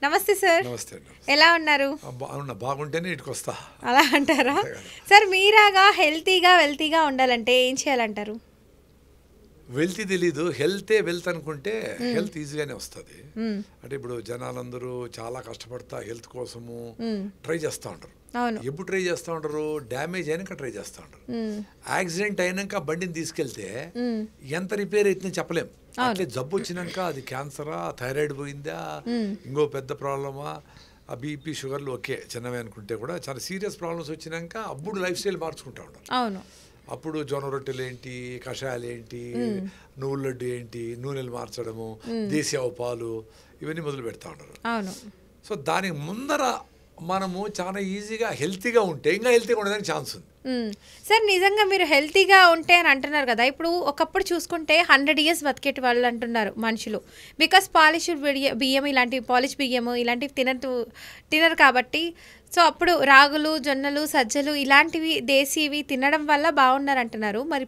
నమస్తే సార్. నమస్తే అండి. ఎలా ఉన్నారు? బాగుంటేనే ఇటుకు వస్తా. అలా అంటారా సార్? మీరాగా హెల్తీగా వెల్తీగా ఉండాలంటే ఏం చేయాలంటారు? వెల్తీ తెలీదు, హెల్తే వెల్త్ అనుకుంటే హెల్త్ ఈజీగానే వస్తుంది. అంటే ఇప్పుడు జనాలందరూ చాలా కష్టపడతా హెల్త్ కోసము ట్రై చేస్తూ ఉంటారు. ఎప్పుడు ట్రై చేస్తూ ఉంటారు? డ్యామేజ్ అయినాక ట్రై చేస్తూ ఉంటారు. యాక్సిడెంట్ అయినాక బండిని తీసుకెళ్తే ఎంత రిపేర్ అవుతుందని చెప్పలేం. అట్లే జబ్బు వచ్చినాక అది క్యాన్సరా, థైరాయిడ్ పోయిందా, ఇంకో పెద్ద ప్రాబ్లమా, ఆ బీపీ షుగర్లు ఓకే చిన్నవి అనుకుంటే కూడా చాలా సీరియస్ ప్రాబ్లమ్స్ వచ్చినాక అప్పుడు లైఫ్ స్టైల్ మార్చుకుంటా ఉంటారు. అప్పుడు జొన్న రొట్టెలు ఏంటి, కషాయాలు ఏంటి, నువ్వుల లడ్డు ఏంటి, నూనెలు మార్చడము, దేశీయ పాలు ఇవన్నీ మొదలు పెడతా ఉంటారు. సో దానికి ముందర మనము చాలా ఈజీగా హెల్తీగా ఉంటే ఇంకా హెల్తీగా ఉండడానికి ఛాన్స్ ఉంది. సార్ నిజంగా మీరు హెల్తీగా ఉంటే అని అంటున్నారు కదా, ఇప్పుడు ఒకప్పుడు చూసుకుంటే 100 years బతికేటి వాళ్ళు అంటున్నారు మనుషులు. బికాస్ పాలిష్డ్ బియ్యం ఇలాంటివి, పాలిష్ బియ్యము ఇలాంటివి తినరు కాబట్టి. సో అప్పుడు రాగులు, జొన్నలు, సజ్జలు ఇలాంటివి దేశీవి తినడం వల్ల బాగున్నారు అంటున్నారు. మరి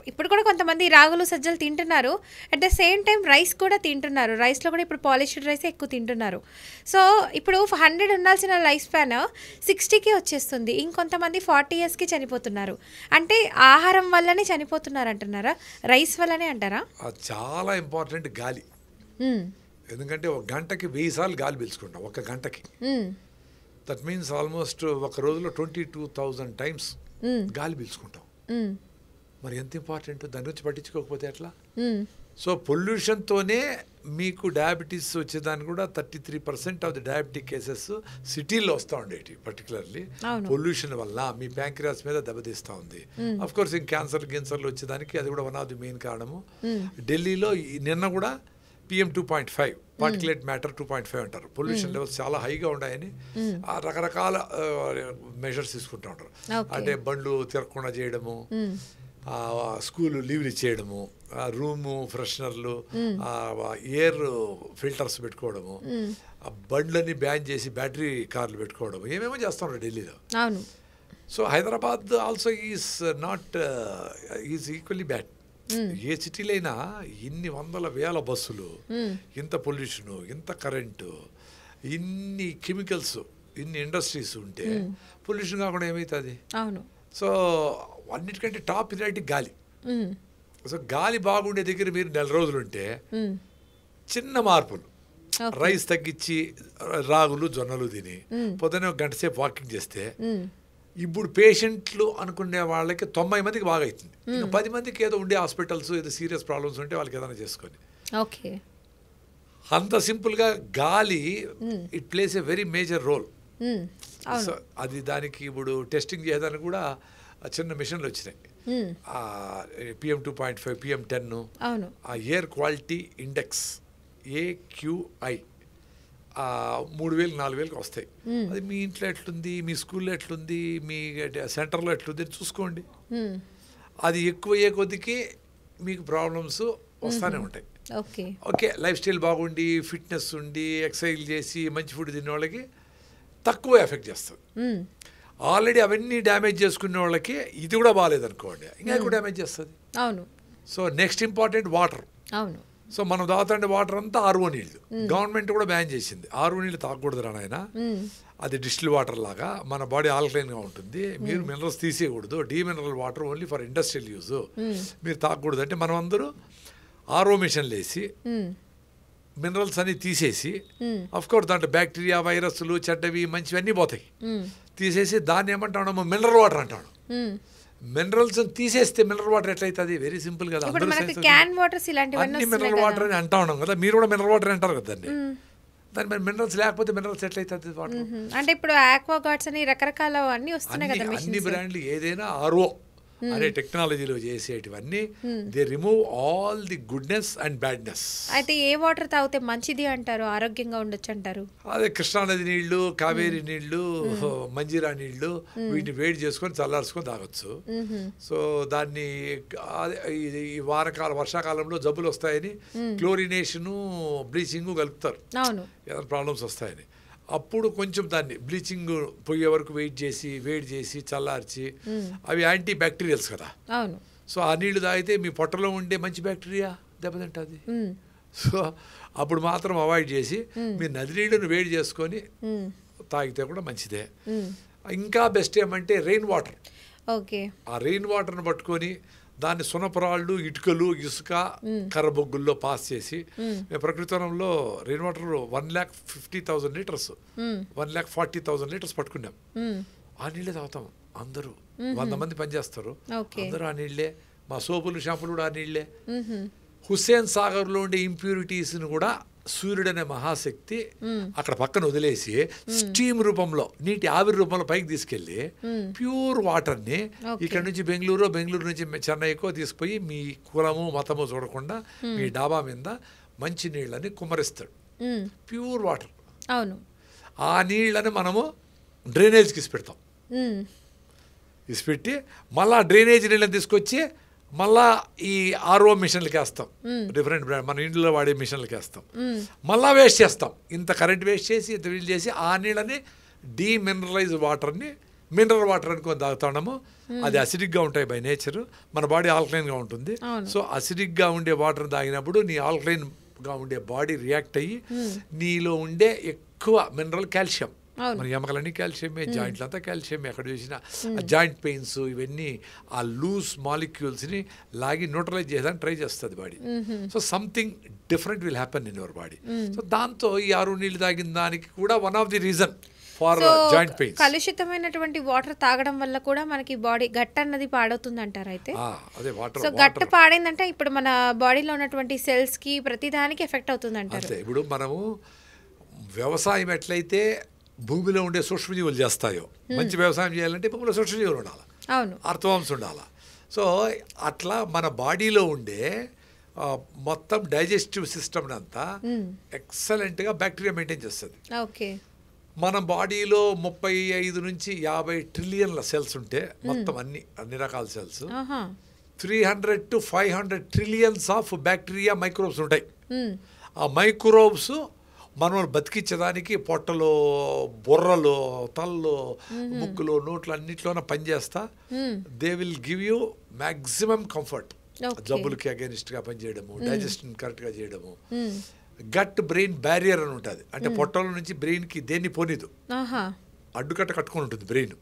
ఇప్పుడు కూడా కొంతమంది రాగులు, సజ్జలు తింటున్నారు. At the same time rice కూడా తింటున్నారు. రైస్లో కూడా ఇప్పుడు పాలిష్డ్ రైస్ ఎక్కువ తింటున్నారు. సో ఇప్పుడు 100 ఉండాల్సిన లైఫ్ స్పాన్ 60కి వచ్చేస్తుంది. ఇంకొంతమంది 40 yearsకి చనిపోతున్నారు. అంటే ఆహారం వల్లనే చనిపోతున్నారు అంటున్నారా? రైస్ వల్లనే అంటారా? చాలా ఇంపార్టెంట్ గాలి. ఎందుకంటే ఒక గంటకి 1000 సార్లు గాలి పీల్చుకుంటాం ఒక గంటకి. దట్ మీన్స్ ఆల్మోస్ట్ ఒక రోజులో 22,000 times గాలి పీల్చుకుంటాం. మరి ఎంత ఇంపార్టెంట్, దాని గురించి పట్టించుకోకపోతే ఎట్లా? సో పొల్యూషన్తోనే మీకు డయాబెటీస్ వచ్చేదాన్ని కూడా 33% ఆఫ్ ది డయాబెటిక్ కేసెస్ సిటీల్లో వస్తూ ఉండేవి. పర్టికులర్లీ పొల్యూషన్ వల్ల మీ ప్యాంక్రియాస్ మీద దెబ్బతీస్తూ ఉంది. అఫ్ కోర్స్ ఇంక క్యాన్సర్లు వచ్చేదానికి అది కూడా వన్ ఆఫ్ ది మెయిన్ కారణము. ఢిల్లీలో నిన్న కూడా PM 2.5 పార్టికులేట్ మ్యాటర్ 2.5 అంటారు. పొల్యూషన్ లెవెల్స్ చాలా హైగా ఉన్నాయని రకరకాల మెజర్స్ తీసుకుంటూ ఉంటారు. అంటే బండ్లు తిరగకుండా చేయడము, స్కూల్ లీవ్లు ఇచ్చేయడము, రూము ఫ్రెషనర్లు, ఎయిర్ ఫిల్టర్స్ పెట్టుకోవడము, బండ్లన్నీ బ్యాన్ చేసి బ్యాటరీ కార్లు పెట్టుకోవడము, ఏమేమో చేస్తూ ఉంటారు ఢిల్లీలో. So Hyderabad also is equally bad. ఏ సిటీలో అయినా ఇన్ని వందల వేల బస్సులు, ఇంత పొల్యూషను, ఇంత కరెంటు, ఇన్ని కెమికల్స్, ఇన్ని ఇండస్ట్రీస్ ఉంటే పొల్యూషన్ కాకుండా ఏమవుతుంది? సో అన్నిటికంటే టాప్ ప్రయారిటీ గాలి. సో గాలి బాగుండే దగ్గర మీరు 1 నెల రోజులు ఉంటే చిన్న మార్పులు, రైస్ తగ్గించి రాగులు, జొన్నలు తిని పొద్దున్నే 1 గంట సేపు వాకింగ్ చేస్తే ఇప్పుడు పేషెంట్లు అనుకునే వాళ్ళకి 90 మందికి బాగా అవుతుంది. ఇంకా 10 మందికి ఏదో ఉండే హాస్పిటల్స్, ఏదో సీరియస్ ప్రాబ్లమ్స్ ఉంటే వాళ్ళకి ఏదైనా చేసుకొని. అంత సింపుల్గా గాలి it plays a very major role. So అది దానికి ఇప్పుడు టెస్టింగ్ చేయడానికి కూడా చిన్న మిషన్లు వచ్చినాయి. PM 2.5, PM 10, ఆ ఎయిర్ క్వాలిటీ ఇండెక్స్ AQI 3,000-4,000కి వస్తాయి. అది మీ ఇంట్లో ఎట్లుంది, మీ స్కూల్లో ఎట్లుంది, మీ సెంటర్లో ఎట్లుంది అని చూసుకోండి. అది ఎక్కువ అయ్యే కొద్దికి మీకు ప్రాబ్లమ్స్ వస్తూనే ఉంటాయి. ఓకే, లైఫ్ స్టైల్ బాగుండి, ఫిట్నెస్ ఉండి, ఎక్సర్సైజ్ చేసి, మంచి ఫుడ్ తినే వాళ్ళకి తక్కువ ఎఫెక్ట్ చేస్తుంది. ఆల్రెడీ అవన్నీ డ్యామేజ్ చేసుకునే వాళ్ళకి ఇది కూడా బాగాలేదనుకోండి, ఇంకా ఎక్కువ డ్యామేజ్ చేస్తుంది. So next important water. So మనం తాగుతుండే వాటర్ అంతా RO నీళ్ళు. గవర్నమెంట్ కూడా బ్యాన్ చేసింది. RO నీళ్ళు తాగకూడదు నాయన, అది డిస్టిల్ వాటర్ లాగా మన బాడీ ఆల్కలైన్గా ఉంటుంది, మీరు మినరల్స్ తీసేయకూడదు, demineral water only for industrial use మీరు తాగకూడదు. అంటే మనం అందరూ RO మిషన్లు వేసి మినరల్స్ అన్ని తీసేసి, అఫ్ కోర్స్ దాంట్లో బ్యాక్టీరియా, వైరస్లు, చెడ్డవి, మంచివి అన్నీ పోతాయి. తీసేసి దాన్ని ఏమంటాడు, మినరల్ వాటర్ అంటాడు. మినరల్స్ తీసేస్తే మినరల్ వాటర్ ఎట్లయితుంది? వెరీ సింపుల్ కదా. అన్ని మినరల్ వాటర్ అని అంటా ఉన్నాం కదా, మీరు కూడా మినరల్ వాటర్ అంటారు కదా దాన్ని. దాని మరి మినరల్స్ లేకపోతే మినరల్స్ ఎట్లయితుంది వాటర్? అంటే ఇప్పుడు ఆక్వాగార్డ్స్ అని రకరకాల అన్ని వస్తున్నాయి కదా, అన్ని బ్రాండ్లు ఏదైనా RO అనే టెక్నాలజీలో చేసేటివన్నీ they remove all the goodness and badness. అయితే ఏ వాటర్ తాగితే మంచిది అంటారు, ఆరోగ్యంగా ఉండొచ్చు అంటారు? అదే కృష్ణానది నీళ్లు, కావేరీ నీళ్లు, మంజీరా నీళ్లు, వీటిని వేడి చేసుకొని చల్లార్చుకొని తాగొచ్చు. సో దాన్ని ఈ వర్షాకాలంలో జబ్బులు వస్తాయని క్లోరినేషను, బ్లీచింగ్ కలుపుతారు ఏదైనా ప్రాబ్లమ్స్ వస్తాయని. అప్పుడు కొంచెం దాన్ని బ్లీచింగ్ పోయే వరకు వేడి చేసి చల్లార్చి, అవి యాంటీ బ్యాక్టీరియల్స్ కదా. సో ఆ నీళ్లు తాగితే మీ పొట్టలో ఉండే మంచి బ్యాక్టీరియా దెబ్బతింటుంది. సో అప్పుడు మాత్రం అవాయిడ్ చేసి మీరు నది నీళ్ళను వేడి చేసుకొని తాగితే కూడా మంచిదే. ఇంకా బెస్ట్ ఏమంటే రెయిన్ వాటర్. ఓకే. ఆ రెయిన్ వాటర్ని పట్టుకొని దాన్ని సునపరాళ్ళు, ఇటుకలు, ఇసుక, కర్రబొగ్గుల్లో పాస్ చేసి మేము ప్రకృతివనంలో రెయిన్ వాటర్ 1,50,000 లీటర్స్ 1,40,000 లీటర్స్ పట్టుకున్నాం. ఆ నీళ్ళే తాగుతాం అందరూ. 100 మంది పనిచేస్తారు, అందరూ ఆ నీళ్ళే. మా సోపులు షాంపులు కూడా ఆ నీళ్ళే. హుస్సేన్ సాగర్లో ఉండే ఇంప్యూరిటీస్ని కూడా సూర్యుడు అనే మహాశక్తి అక్కడ పక్కన వదిలేసి స్టీమ్ రూపంలో, నీటి ఆవిరి రూపంలో పైకి తీసుకెళ్ళి ప్యూర్ వాటర్ని ఇక్కడ నుంచి బెంగళూరు నుంచి చెన్నైకో తీసుకుపోయి మీ కులము మతము చూడకుండా మీ డాబా మీద మంచి నీళ్ళని కుమ్మరిస్తాడు. Pure water. అవును. ఆ నీళ్ళని మనము డ్రైనేజ్కి ఇసిపెడతాం. ఇసిపెట్టి మళ్ళా డ్రైనేజ్ నీళ్ళని తీసుకొచ్చి మళ్ళా ఈ ఆర్ఓ మిషన్లకి వేస్తాం. డిఫరెంట్ బ్రాండ్ మన ఇంట్లో వాడే మిషన్లకి వేస్తాం. మళ్ళా వేస్ట్ చేస్తాం. ఇంత కరెంట్ వేస్ట్ చేసి ఇంత వీల్ చేసి ఆ నీళ్ళని డీమినరలైజ్ వాటర్ని మినరల్ వాటర్ అనుకొని తాగుతున్నాము. అది అసిడిక్గా ఉంటాయి బై నేచర్. మన బాడీ ఆల్కలైన్గా ఉంటుంది. సో అసిడిక్గా ఉండే వాటర్ తాగినప్పుడు నీ ఆల్కలైన్గా ఉండే బాడీ రియాక్ట్ అయ్యి నీలో ఉండే ఎక్కువ మినరల్ కాల్షియం, మన ఎముకలన్నీ కాల్షియమే, జాయింట్లు అంతా కాల్షియమే. ఎక్కడ చూసినా జాయింట్ పెయిన్స్ ఇవన్నీ ఆ లూజ్ మాలిక్యూల్స్ని లాగి న్యూట్రలైజ్ చేయడానికి ట్రై చేస్తుంది body. So something different will happen in your body. So దాంతో ఈ 6 నీళ్ళు తాగిన దానికి కూడా one of the reason for joint pains. కలుషితమైనటువంటి వాటర్ తాగడం వల్ల కూడా మనకి బాడీ గట్ అన్నది పాడవుతుంది అంటారు. అయితే అదే వాటర్. సో గట్ పాడైందంటే ఇప్పుడు మన బాడీలో ఉన్నటువంటి సెల్స్ కి ప్రతి దానికి ఎఫెక్ట్ అవుతుంది అంటారు. ఇప్పుడు మనము వ్యవసాయం ఎట్లయితే భూమిలో ఉండే సూక్ష్మజీవులు చేస్తాయో, మంచి వ్యవసాయం చేయాలంటే భూమిలో సూక్ష్మజీవులు ఉండాలి, అర్థవంశం ఉండాలి. సో అట్లా మన బాడీలో ఉండే మొత్తం డైజెస్టివ్ సిస్టమ్ అంతా ఎక్సలెంట్గా బ్యాక్టీరియా మెయింటైన్ చేస్తుంది. ఓకే. మన బాడీలో 35 నుంచి 50 ట్రిలియన్ల సెల్స్ ఉంటే మొత్తం అన్ని రకాల cells 300 to 500 trillions of bacteria microbes ఉంటాయి. ఆ మైక్రోబ్స్ మనం బతికించడానికి పొట్టలో, బుర్రలో, తల్లో, ముక్కులో, నోట్లో అన్నిట్లోనే పనిచేస్తా they will give you maximum comfort. జబ్బులకి అగెనిస్ట్గా పనిచేయడము, డైజెషన్ కరెక్ట్గా చేయడము. గట్ బ్రెయిన్ బ్యారియర్ అని ఉంటుంది. అంటే పొట్టలో నుంచి బ్రెయిన్కి దేన్ని పోనీదు, అడ్డుకట్ట కట్టుకొని ఉంటుంది బ్రెయిన్.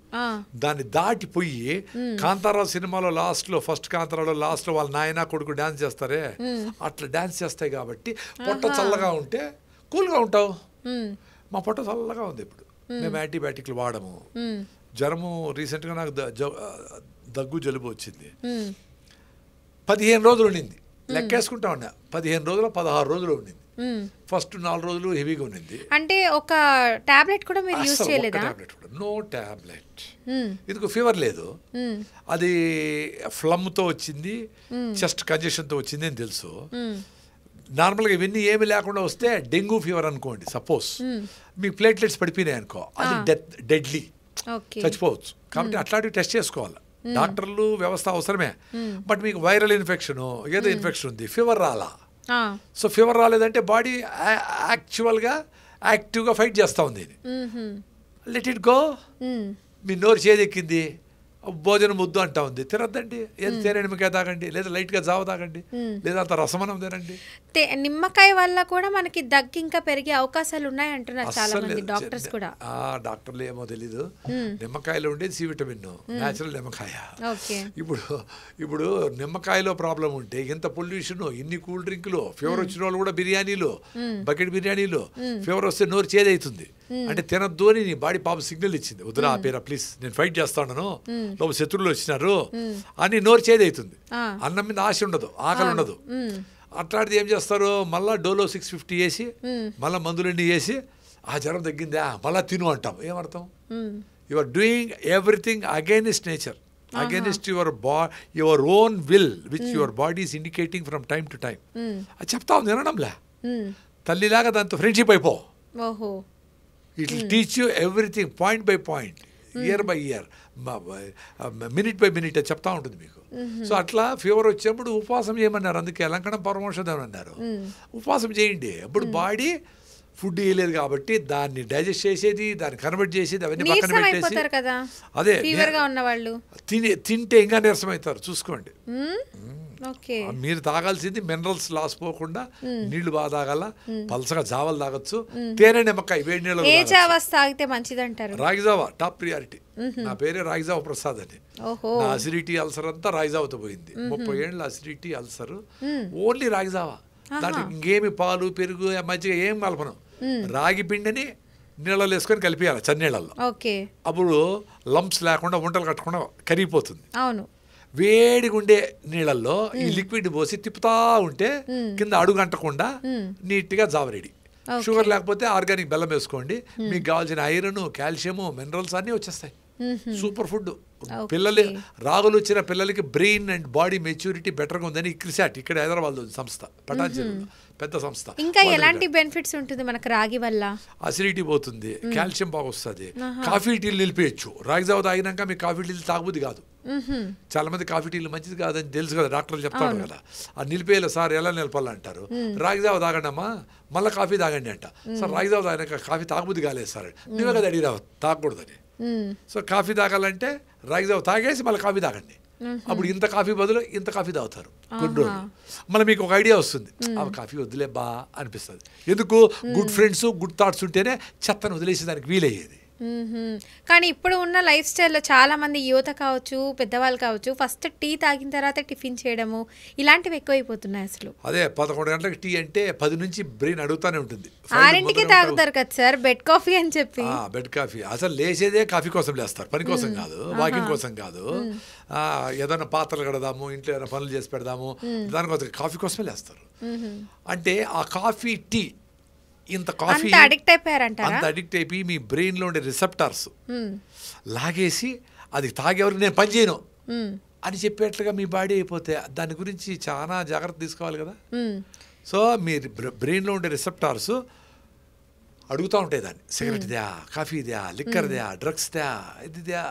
దాన్ని దాటిపోయి కాంతారావు సినిమాలో లాస్ట్లో, ఫస్ట్ కాంతారావులో లాస్ట్లో వాళ్ళ నాయన కొడుకు డాన్స్ చేస్తారే అట్లా డాన్స్ చేస్తాయి. కాబట్టి పొట్ట చల్లగా ఉంటే కూల్గా ఉంటావు. మా పొట్ట చల్లగా ఉంది. ఇప్పుడు మేము యాంటీబయాటిక్లు వాడము. జ్వరము రీసెంట్గా నాకు దగ్గు జలుబు వచ్చింది. 15 రోజులు ఉండింది. లెక్కేసుకుంటా ఉన్నా. 15 రోజులు 16 రోజులు ఉండింది. ఫస్ట్ 4 రోజులు హెవీగా ఉండింది. అంటే ఒక టాబ్లెట్ కూడా మీరు యూస్ చేయలేదా? టాబ్లెట్ కూడా నో టాబ్లెట్. ఎందుకు ఫీవర్ లేదు, అది ఫ్లమ్తో వచ్చింది, చెస్ట్ కంజెషన్తో వచ్చింది అని తెలుసు. నార్మల్గా ఇవన్నీ ఏమి లేకుండా వస్తే డెంగ్యూ ఫీవర్ అనుకోండి సపోజ్, మీకు ప్లేట్లెట్స్ పడిపోయినాయి అనుకో, అది డెడ్లీ, చచ్చిపోవచ్చు. కాబట్టి అట్లాంటివి టెస్ట్ చేసుకోవాలి. డాక్టర్లు వ్యవస్థ అవసరమే. బట్ మీకు వైరల్ ఇన్ఫెక్షన్ ఏదో ఇన్ఫెక్షన్ ఉంది, ఫీవర్ రాలా. సో ఫీవర్ రాలేదంటే బాడీ యాక్చువల్గా యాక్టివ్గా ఫైట్ చేస్తూ ఉంది. Let it go. మీ నోరు చేదెక్కింది, భోజనం ముద్దు అంటా ఉంది, తినద్దండి. ఏది తేనెనిమ్మకాయ తాగండి, లేదా లైట్గా జావ తాగండి, లేదా అంత రసమనం తినండి. నిమ్మకాయ వల్ల కూడా మనకి దగ్గు ఇంకా పెరిగే అవకాశాలు ఉన్నాయి అంటున్నారు చాలా మంది డాక్టర్స్ కూడా. డాక్టర్లు ఏమో తెలీదు. నిమ్మకాయలో ఉండేది సి విటమిన్, న్యాచురల్ నిమ్మకాయ. ఇప్పుడు నిమ్మకాయలో ప్రాబ్లం ఉంటే ఇంత పొల్యూషన్, ఇన్ని కూల్ డ్రింకులు, ఫీవర్ వచ్చిన వాళ్ళు కూడా బిర్యానీలు, బకెట్ బిర్యానీలు, ఫీవర్ వస్తే నోరు చేదవుతుంది. అంటే తినద్దు అని నీ బాడీ పాప సిగ్నల్ ఇచ్చింది, వద్దురా ఆపేరా ప్లీజ్, నేను ఫైట్ చేస్తాను, లోపల శత్రువులు వచ్చినారు అని నోరు చేదవుతుంది. అన్నం మీద ఆశ ఉండదు, ఆకలి ఉండదు. అట్లాంటిది ఏం చేస్తారు, మళ్ళీ డోలో 650 వేసి, మళ్ళీ మందులన్నీ వేసి, ఆ జ్వరం తగ్గిందా మళ్ళీ తిను అంటాం. ఏమర్థం? You are doing everything against nature, against your own will which your body is indicating from time to time. అది చెప్తా ఉంది, వినడంలే. తల్లిలాగా దాంతో ఫ్రెండ్షిప్ అయిపో. It will teach you everything point by point, year by year, minute by minute చెప్తా ఉంటుంది మీకు. సో అట్లా ఫీవర్ వచ్చేప్పుడు ఉపవాసం చేయమన్నారు. అందుకే లంకణం పరమౌషధం అన్నారు. ఉపవాసం చేయండి. అప్పుడు బాడీ ఫుడ్ వేయలేదు కాబట్టి దాన్ని డైజెస్ట్ చేసేది, దాన్ని కన్వర్ట్ చేసేది అవన్నీ పక్కన నీరసం పెట్టేసి అయిపోతారు కదా అదే ఫీవర్ గా ఉన్న వాళ్ళు. తింటే ఇంకా నీరసం అవుతారు. చూసుకోండి. ఓకే. మీరు తాగాల్సింది మినరల్స్ లాస్ పోకుండా నీళ్లు బాగా తాగాల, పలసగా జావలు తాగొచ్చు, తేనె నిమ్మకాయ వేడి నీళ్ళు. ఏ జావాస్ తాగితే మంచిది అంటారు? రాగి జావా టాప్ ప్రియారిటీ. నా పేరే రాగి జావా ప్రసాద్ అని. నా అసిడిటీ అల్సర్ అంతా రాగి జావాతో పోయింది. 30 ఏళ్ళ అసిడిటీ అల్సర్ ఓన్లీ రాగి జావా. దాంట్లో ఇంకేమి పాలు పెరుగు మజ్జిగ ఏం కలపను. రాగి పిండిని నీళ్ళలో వేసుకొని కలిపేయాలి చన్నీళ్ళల్లో. అప్పుడు లంప్స్ లేకుండా వంటలు కట్టకుండా కరిగిపోతుంది. అవును. వేడిగా ఉండే నీళ్ళల్లో ఈ లిక్విడ్ పోసి తిప్పుతా ఉంటే కింద అడుగు అంటకుండా నీట్గా జావ రెడీ. షుగర్ లేకపోతే ఆర్గానిక్ బెల్లం వేసుకోండి. మీకు కావాల్సిన ఐరన్, కాల్షియము, మినరల్స్ అన్నీ వచ్చేస్తాయి. Super food. పిల్లలు రాగులు వచ్చిన పిల్లలకి బ్రెయిన్ అండ్ బాడీ మెచ్యూరిటీ బెటర్గా ఉందని ఇక్రిసాట్ ఇక్కడ హైదరాబాద్ సంస్థ, పటాన్చెరువులో పెద్ద సంస్థ. ఇంకా ఎలాంటి బెనిఫిట్స్ ఉంటుంది మనకు రాగి వల్ల? అసిడిటీ పోతుంది, కాల్షియం బాగా వస్తుంది, కాఫీ టీలు నిలిపేయచ్చు. రాగి జావ తాగినాక మీకు కాఫీ టీలు తాగబుద్ది కాదు. చాలా మంది కాఫీ టీలు మంచిది కాదని తెలుసు కదా, డాక్టర్లు చెప్తాడు కదా. ఆ నిలిపేయాలి సార్, ఎలా నిలపాలంటారు. రాగి జావ తాగండి అమ్మా, మళ్ళీ కాఫీ తాగండి అంట. సార్ రాగి జావ తాగినాక కాఫీ తాగబుద్ది కాలేదు సార్, నువ్వే కదా అడిగిరావు తాగకూడదని. సో కాఫీ తాగాలంటే రాగి జావ తాగేసి మళ్ళీ కాఫీ తాగండి. అప్పుడు ఇంత కాఫీ బదులు ఇంత కాఫీ తాగుతారు కొన్ని రోజులు. మళ్ళీ మీకు ఒక ఐడియా వస్తుంది, ఆ కాఫీ వద్దులే బా అనిపిస్తుంది. ఎందుకు? గుడ్ ఫ్రెండ్స్, గుడ్ థాట్స్ ఉంటేనే చెత్తను వదిలేసేదానికి వీలయ్యేది. కానీ ఇప్పుడు ఉన్న లైఫ్ స్టైల్లో చాలా మంది యువత కావచ్చు, పెద్దవాళ్ళు కావచ్చు, ఫస్ట్ టీ తాగిన తర్వాత టిఫిన్ చేయడము ఇలాంటివి ఎక్కువైపోతున్నాయి అసలు. అదే 11 గంటలకు టీ అంటే 10 నుంచి బ్రెయిన్ అడుగుతానే ఉంటుంది. 6ంటికి తాగుతారు కదా సార్ బెడ్ కాఫీ అని చెప్పి. బెడ్ కాఫీ అసలు లేచేదే కాఫీ కోసం లేస్తారు, పని కోసం కాదు, వాకింగ్ కోసం కాదు. ఏదైనా పాత్రలు కడదాము, ఇంట్లో ఏదైనా పనులు చేసి పెడదాము, దానికోసం కాఫీ కోసమే లేస్తారు. అంటే ఆ కాఫీ టీ ఇంత కాఫీ అడిక్ట్ అయిపోయారంట. అంత అడిక్ట్ అయిపోయి మీ బ్రెయిన్లో ఉండే రిసెప్టార్స్ లాగేసి అది తాగేవరకు నేను పని చేయను అని చెప్పేట్లుగా మీ బాడీ అయిపోతే దాని గురించి చాలా జాగ్రత్త తీసుకోవాలి కదా. సో మీ బ్రెయిన్లో ఉండే రిసెప్టార్స్ అడుగుతూ ఉంటాయి దాన్ని, సిగరెట్ దా, కాఫీ దా, లిక్కర్ దా, డ్రగ్స్ దా, ఇది దా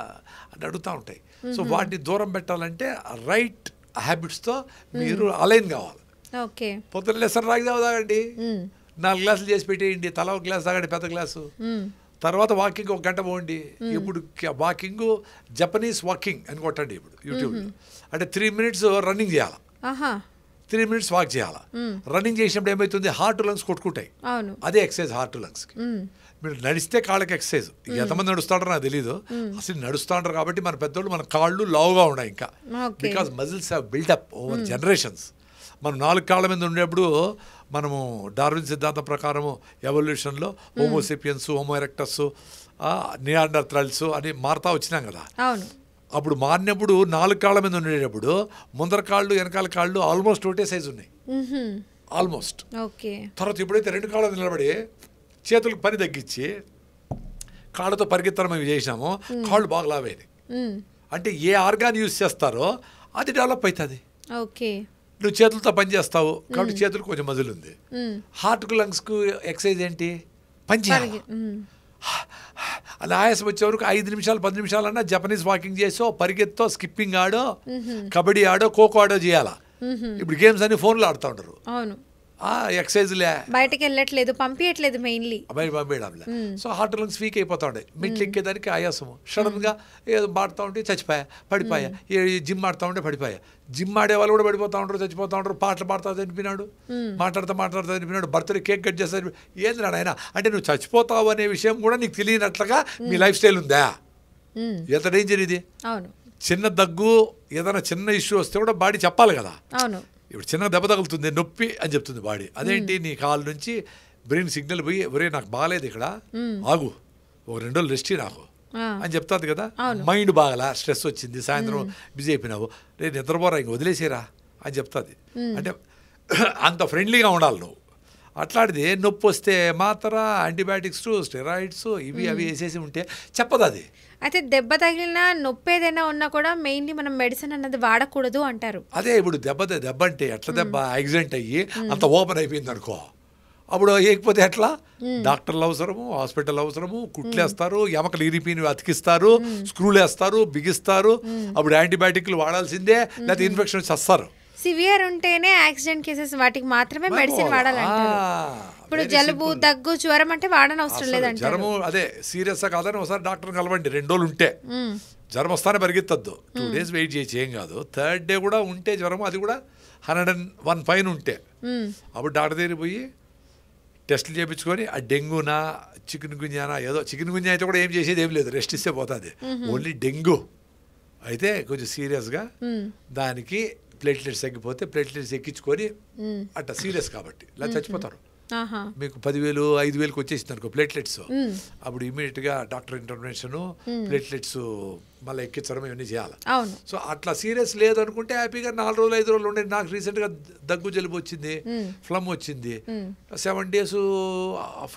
అని అడుగుతూ ఉంటాయి. సో వాటిని దూరం పెట్టాలంటే రైట్ హ్యాబిట్స్తో మీరు అలైన్ కావాలి. పొద్దున్న లేసరి రాగి తాగండి, 4 గ్లాసులు చేసి పెట్టేయండి, తల 1 గ్లాస్ తాగండి పెద్ద గ్లాసు. తర్వాత వాకింగ్ 1 గంట పోండి. ఇప్పుడు వాకింగ్ జపనీస్ వాకింగ్ అని కొట్టండి ఇప్పుడు యూట్యూబ్లో. అంటే 3 minutes రన్నింగ్ చేయాలి, 3 minutes వాక్ చేయాలి. రన్నింగ్ చేసినప్పుడు ఏమవుతుంది, హార్ట్ లంగ్స్ కొట్టుకుంటాయి. అదే ఎక్సర్సైజ్ హార్ట్ లంగ్స్కి. మీరు నడిస్తే కాళ్ళకి ఎక్సర్సైజ్. ఎంతమంది నడుస్తాడో నాకు తెలీదు, అసలు నడుస్తూ ఉంటారు కాబట్టి మన పెద్దోళ్ళు మన కాళ్ళు లావుగా ఉన్నాయి ఇంకా. Because muscles have build up over generations. మనం 4 కాళ్ళ మీద ఉండేప్పుడు మనము డార్విన్ సిద్ధాంతం ప్రకారము ఎవల్యూషన్లో హోమోసెపియన్స్, హోమో ఎరెక్టస్, నియాండర్థాల్స్ అని మారుతా వచ్చినాం కదా. అప్పుడు మారినప్పుడు 4 కాళ్ళ మీద ఉండేటప్పుడు ముందర కాళ్ళు వెనకాల కాళ్ళు ఆల్మోస్ట్ ఒకటే సైజు ఉన్నాయి, ఆల్మోస్ట్. తర్వాత ఇప్పుడైతే 2 కాళ్ళ నిలబడి చేతులకు పని తగ్గించి కాళ్ళతో పరిగెత్తడం అవి చేసినాము, కాళ్ళు బాగా లావైనాయి. అంటే ఏ ఆర్గాన్ యూజ్ చేస్తారో అది డెవలప్ అవుతుంది. నువ్వు చేతులతో పని చేస్తావు కాబట్టి చేతులకు కొంచెం మజిల్ ఉంది. హార్ట్కు లంగ్స్కు ఎక్సర్సైజ్ ఏంటి, పని చేయాలి. అలా ఆయాసం వచ్చే వరకు 5 నిమిషాలు 10 నిమిషాలన్నా జపనీస్ వాకింగ్ చేసో, పరిగెత్తో, స్కిప్పింగ్ ఆడో, కబడ్డీ ఆడో, ఖోఖో ఆడో చేయాలా. ఇప్పుడు గేమ్స్ అన్ని ఫోన్లో ఆడుతూ ఉంటారు. ఎక్సర్సైజ్లే, బయటకి వెళ్ళట్లేదు, పంపించట్లేదు మెయిన్లీ, పంపించడంలే. సో హార్ట్ లంగ్స్ వీక్ అయిపోతా ఉండే. మెట్లు ఎక్కేదానికి ఆయాసము, సడన్గా ఏదో ఆడుతూ ఉంటే చచ్చిపోయా, పడిపోయా. జిమ్ ఆడుతూ ఉంటే పడిపోయా. జిమ్ ఆడే వాళ్ళు కూడా పడిపోతూ ఉంటారు, చచ్చిపోతూ ఉంటారు. పాటలు పాడుతా చనిపోయినాడు, మాట్లాడుతూ చనిపోయినాడు, బర్త్డే కేక్ కట్ చేస్తా. ఏంది నాడు ఆయన అంటే నువ్వు చచ్చిపోతావు అనే విషయం కూడా నీకు తెలియనట్లుగా మీ లైఫ్ స్టైల్ ఉందా? ఎంత డేంజర్ ఇది. చిన్న దగ్గు, ఏదైనా చిన్న ఇష్యూ వస్తే కూడా బాడీ చెప్పాలి కదా. ఇప్పుడు చిన్న దెబ్బ తగులుతుంది, నొప్పి అని చెప్తుంది బాడీ. అదేంటి, నీ కాలు నుంచి బ్రెయిన్ సిగ్నల్ పోయి ఒరే నాకు బాగాలేదు ఇక్కడ, ఆగు, ఒక 2 రోజులు రెస్ట్ నాకు అని చెప్తాది కదా. మైండ్ బాగలా, స్ట్రెస్ వచ్చింది, సాయంత్రం బిజీ అయిపోయినావు, రేపు నిద్రపోరా ఇంక వదిలేసేరా అని చెప్తుంది. అంటే అంత ఫ్రెండ్లీగా ఉండాలి నువ్వు. అట్లాంటిది నొప్పి వస్తే మాత్ర, యాంటీబయాటిక్స్, స్టెరాయిడ్స్ ఇవి అవి వేసేసి ఉంటే చెప్పదు అది. అయితే దెబ్బ తగిలినా నొప్పి ఏదైనా ఉన్నా కూడా మెయిన్లీ మనం మెడిసిన్ అన్నది వాడకూడదు అంటారు. అదే ఇప్పుడు దెబ్బ అంటే ఎట్లా దెబ్బ, యాక్సిడెంట్ అయ్యి అంత ఓపెన్ అయిపోయింది అనుకో, అప్పుడు వేయకపోతే ఎట్లా? డాక్టర్లు అవసరము, హాస్పిటల్ అవసరము, కుట్లేస్తారు, ఎమకలు ఇరిపిని అతికిస్తారు, స్క్రూలు వేస్తారు, బిగిస్తారు. అప్పుడు యాంటీబయాటిక్లు వాడాల్సిందే, లేకపోతే ఇన్ఫెక్షన్ వస్తారు. సివియర్ ఉంటేనే యాక్సిడెంట్ కేసెస్ వాటికి మాత్రమే మెడిసిన్ వాడాలంటారు. ఇప్పుడు ఇప్పుడు జలుబు దగ్గు జ్వరం అంటే వాడనవసరం లేదంట. జ్వరము అదే సీరియస్ కాదని ఒకసారి డాక్టర్ కలవండి 2 రోజులు ఉంటే. జ్వరం వస్తానే పరిగెత్తద్దు, 2 days వెయిట్ చేసి ఏం కాదు. 3rd day కూడా ఉంటే జ్వరం, అది కూడా 101 పైన ఉంటే అప్పుడు డాక్టర్ దగ్గరికి పోయి టెస్టులు చేయించుకొని ఆ డెంగ్యూనా చికెన్ గున్యానా ఏదో చికెన్ గున్యా అయితే కూడా ఏం చేసేది ఏం లేదు, రెస్ట్ ఇస్తే పోతుంది. ఓన్లీ డెంగ్యూ అయితే కొంచెం సీరియస్గా దానికి ప్లేట్లెట్స్ తగ్గిపోతే ప్లేట్లెట్స్ ఎక్కించుకొని అట్లా సీరియస్ కాబట్టి ఇలా చచ్చిపోతారు. మీకు 10,000 5,000కి వచ్చేసింది అనుకో ప్లేట్లెట్స్, అప్పుడు ఇమీడియట్గా డాక్టర్ ఇంటర్వెన్షన్ ప్లేట్లెట్స్ మళ్ళీ ఎక్కించడం ఇవన్నీ చేయాలి. సో అట్లా సీరియస్ లేదనుకుంటే హ్యాపీగా 4 రోజులు 5 రోజులు ఉండే. నాకు రీసెంట్గా దగ్గు జలుబు వచ్చింది, ఫ్లమ్ వచ్చింది, 7 days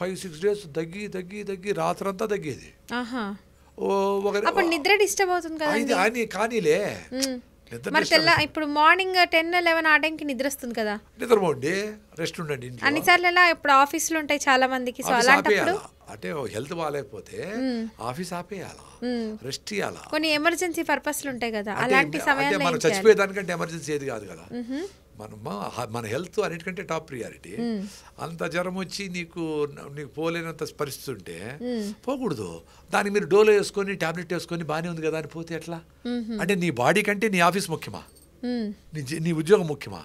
5-6 days దగ్గి రాత్రంతా తగ్గేది. నిద్ర డిస్టర్బ్ అవుతుంది కదా అని కానీలే. ఇప్పుడు మార్నింగ్ 10-11 ఆ టైంకి నిద్ర వస్తుంది కదా, నిద్రపోండి, రెస్ట్ ఉండండి. అన్నిసార్లు ఇప్పుడు ఆఫీసులు ఉంటాయి చాలా మందికి, సో అలాంటప్పుడు అంటే హెల్త్ బాగాలేకపోతే ఆఫీస్ ఆపేయాలా, రెస్ట్ ఇవ్వాలా. కొన్ని ఎమర్జెన్సీ పర్పస్లు ఉంటాయి కదా, అలాంటి సమయంలో మనం చచ్చిపోయేదానికంటే ఎమర్జెన్సీ ఏది కాదు కదా. మన హెల్త్ అన్నిటికంటే టాప్ ప్రియారిటీ. అంత జ్వరం వచ్చి నీకు పోలేనంత పరిస్థితి ఉంటే పోకూడదు. దానికి మీరు డోలో వేసుకొని టాబ్లెట్ వేసుకొని బాగానే ఉంది కదా అని పోతే ఎట్లా? అంటే నీ బాడీ కంటే నీ ఆఫీస్ ముఖ్యమా, నీ ఉద్యోగం ముఖ్యమా?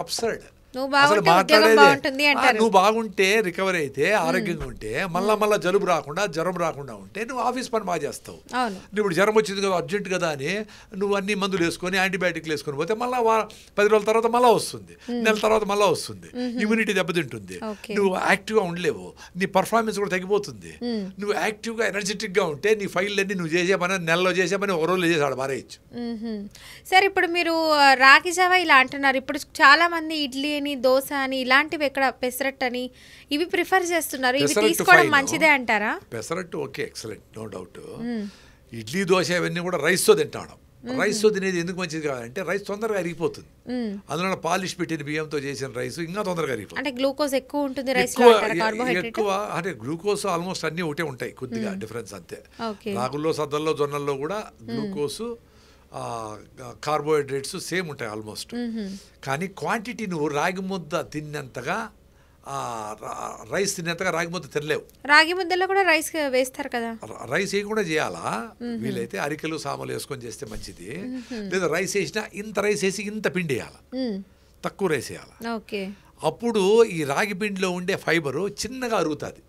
అబ్సర్డ్. నువ్వు బాగుంటే రికవర్ అయితే ఆరోగ్యంగా ఉంటే మళ్ళా జలుబు రాకుండా జ్వరం రాకుండా ఉంటే నువ్వు ఆఫీస్ పని బాగా చేస్తావు. నువ్వు ఇప్పుడు జ్వరం వచ్చింది కదా అర్జెంట్ కదా అని నువ్వు అన్ని మందులు వేసుకొని యాంటీబయాటిక్లు వేసుకొని పోతే మళ్ళీ 10 రోజుల తర్వాత మళ్ళీ వస్తుంది, నెల తర్వాత మళ్ళీ వస్తుంది, ఇమ్యూనిటీ దెబ్బతింటుంది, నువ్వు యాక్టివ్గా ఉండలేవు, నీ పర్ఫార్మెన్స్ కూడా తగ్గిపోతుంది. నువ్వు యాక్టివ్గా ఎనర్జెటిక్గా ఉంటే నీ ఫైళ్ళన్నీ నువ్వు చేసే పని నెలలో చేసే పని ఒక రోజులో చేసి ఆడ మారేయచ్చు. సరే ఇప్పుడు మీరు రాగి జావా ఇలా అంటున్నారు, ఇప్పుడు చాలా మంది ఇడ్లీ అని దోశ అని ఇలాంటివి ఎక్కడ పెసరట్టు అని ఇవి ప్రిఫర్ చేస్తున్నారు, ఇవి తీసుకోవడం మంచిదే అంటారా? Pesarattu okay, excellent, no doubt. Idli dosa ఇవన్నీ కూడా రైస్తో తింటాను. రైస్తో తినేది ఎందుకు మంచిది కావాలంటే రైస్ తొందరగా అరిగిపోతుంది. అందులో పాలిష్ పెట్టిన బియ్యంతో చేసిన రైస్ ఇంకా తొందరగా అరిగిపోతుంది. అంటే గ్లూకోజ్ ఎక్కువ ఉంటుంది ఎక్కువ, అంటే గ్లూకోజ్ ఆల్మోస్ట్ అన్ని ఒకటే ఉంటాయి, కొద్దిగా డిఫరెన్స్ అంతే. రాగుల్లో సద్దల్లో జొన్నల్లో కూడా గ్లూకోజ్ కార్బోహైడ్రేట్స్ సేమ్ ఉంటాయి ఆల్మోస్ట్. కానీ క్వాంటిటీ నువ్వు రాగి ముద్ద తిన్నంతగా రైస్ తిన్నంతగా రాగి ముద్ద తినలేవు. రాగి ముద్దలో కూడా రైస్ వేస్తారు కదా, రైస్ వేయకుండా చేయాలా, వీలైతే అరికెలు సామలు వేసుకొని చేస్తే మంచిది. లేదా రైస్ వేసినా ఇంత రైస్ వేసి ఇంత పిండి వేయాలి, తక్కువ రైస్ వేయాలి. అప్పుడు ఈ రాగి పిండిలో ఉండే ఫైబరు చిన్నగా అరుగుతుంది,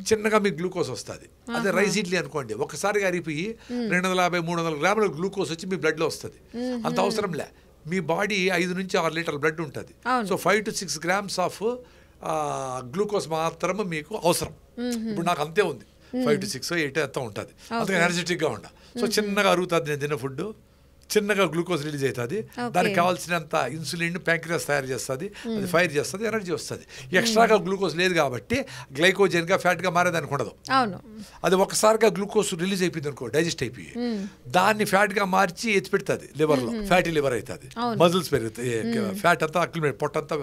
చిన్నగా మీకు గ్లూకోజ్ వస్తుంది. అదే రైస్ ఇడ్లీ అనుకోండి, ఒకసారిగా అరిగిపోయి 250-300 గ్రాముల గ్లూకోజ్ వచ్చి మీ బ్లడ్లో వస్తుంది. అంత అవసరం లే, మీ బాడీ 5 నుంచి 6 లీటర్ల బ్లడ్ ఉంటుంది. So 5 to 6 grams of glucose మాత్రం మీకు అవసరం. ఇప్పుడు నాకు అంతే ఉంది, 5 to 6, 8 అంతా ఉంటుంది. అంతగా ఎనర్జెటిక్గా ఉండ. సో చిన్నగా అరుగుతుంది నేను తిన్న ఫుడ్, చిన్నగా గ్లూకోజ్ రిలీజ్ అవుతుంది, దానికి కావాల్సినంత ఇన్సులిన్ ప్యాంక్రియాస్ తయారు చేస్తుంది, అది ఫైర్ చేస్తుంది, ఎనర్జీ వస్తుంది. ఎక్స్ట్రాగా గ్లూకోజ్ లేదు కాబట్టి గ్లైకోజన్గా ఫ్యాట్గా మారేదానికి ఉండదు. అది ఒకసారిగా గ్లూకోజ్ రిలీజ్ అయిపోయింది అనుకో, డైజెస్ట్ అయిపోయి దాన్ని ఫ్యాట్గా మార్చి ఎత్తి పెడుతుంది లివర్లో, ఫ్యాటీ లివర్ అవుతుంది, మజిల్స్ పెరుగుతాయి, ఫ్యాట్ అంతా అక్యుమిలేట్, పొట్టంతా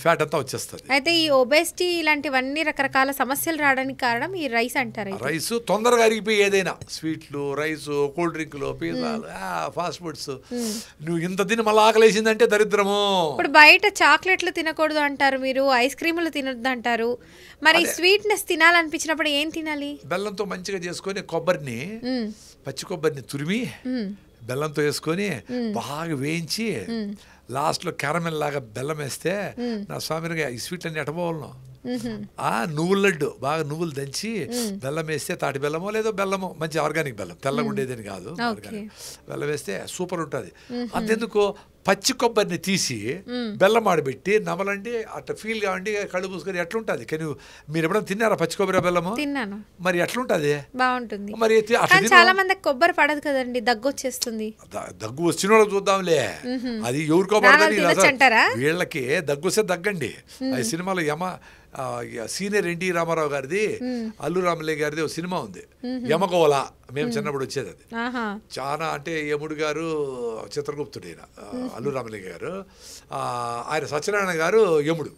ఫ్యాట్ అంతా వచ్చేస్తుంది. అయితే ఈ ఒబేసిటీ ఇలాంటివన్నీ రకరకాల సమస్యలు రావడానికి కారణం ఈ రైస్ అంటారు. రైస్ తొందరగా అరిగిపోయి ఏదైనా స్వీట్లు, రైస్, కూల్ డ్రింక్లు, పిజ్జాలు, ఫాస్ట్ ఫుడ్స్ నువ్వు ఇంత తిని మళ్ళీ ఆకలేసిందంటే దరిద్రము. ఇప్పుడు బయట చాక్లెట్లు తినకూడదు అంటారు మీరు, ఐస్ క్రీములు తినొద్దు అంటారు, మరి స్వీట్నెస్ తినాలనిపించినప్పుడు ఏం తినాలి? బెల్లంతో మంచిగా చేసుకొని కొబ్బరిని, పచ్చి కొబ్బరిని తురిమి బెల్లంతో వేసుకొని బాగా వేయించి లాస్ట్లో క్యారమెల్ లాగా బెల్లం వేస్తే నా స్వామిగా ఈ స్వీట్ అన్ని ఎటపోవాలను. నువ్వుల లడ్డు బాగా నువ్వులు దంచి బెల్లం వేస్తే, తాటి బెల్లమో లేదో బెల్లమో, మంచి ఆర్గానిక్ బెల్లం, తెల్లగా ఉండేదని కాదు, బెల్లం వేస్తే సూపర్ ఉంటుంది. అంతెందుకు పచ్చి కొబ్బరిని తీసి బెల్లం ఆడబెట్టి నమలండి, అట్లా ఫీల్ కావండి, కళ్ళు పూసుకొని ఎట్లుంటుంది. కానీ మీరు ఎప్పుడైనా తిన్నారా పచ్చి కొబ్బరి బెల్లము? తిన్నాను. మరి ఎట్లుంటుంది? బాగుంటుంది. మరి చాలా మందికి కొబ్బరి పడదు కదండి, దగ్గు వచ్చేస్తుంది. దగ్గు వచ్చిన వాళ్ళకి చూద్దాంలే, అది ఎవరికో పడదని వీళ్ళకి దగ్గు వస్తే దగ్గండి. అది సినిమాలో సీనియర్ ఎన్టీ రామారావు గారిది, అల్లు రామలే గారిది ఒక సినిమా ఉంది, యమగోళ. మేము చిన్నప్పుడు వచ్చేది అది. చాలా అంటే యముడు గారు చిత్రగుప్తుడు, అల్లు రామలింగ గారు, ఆయన సత్యనారాయణ గారు యముడు.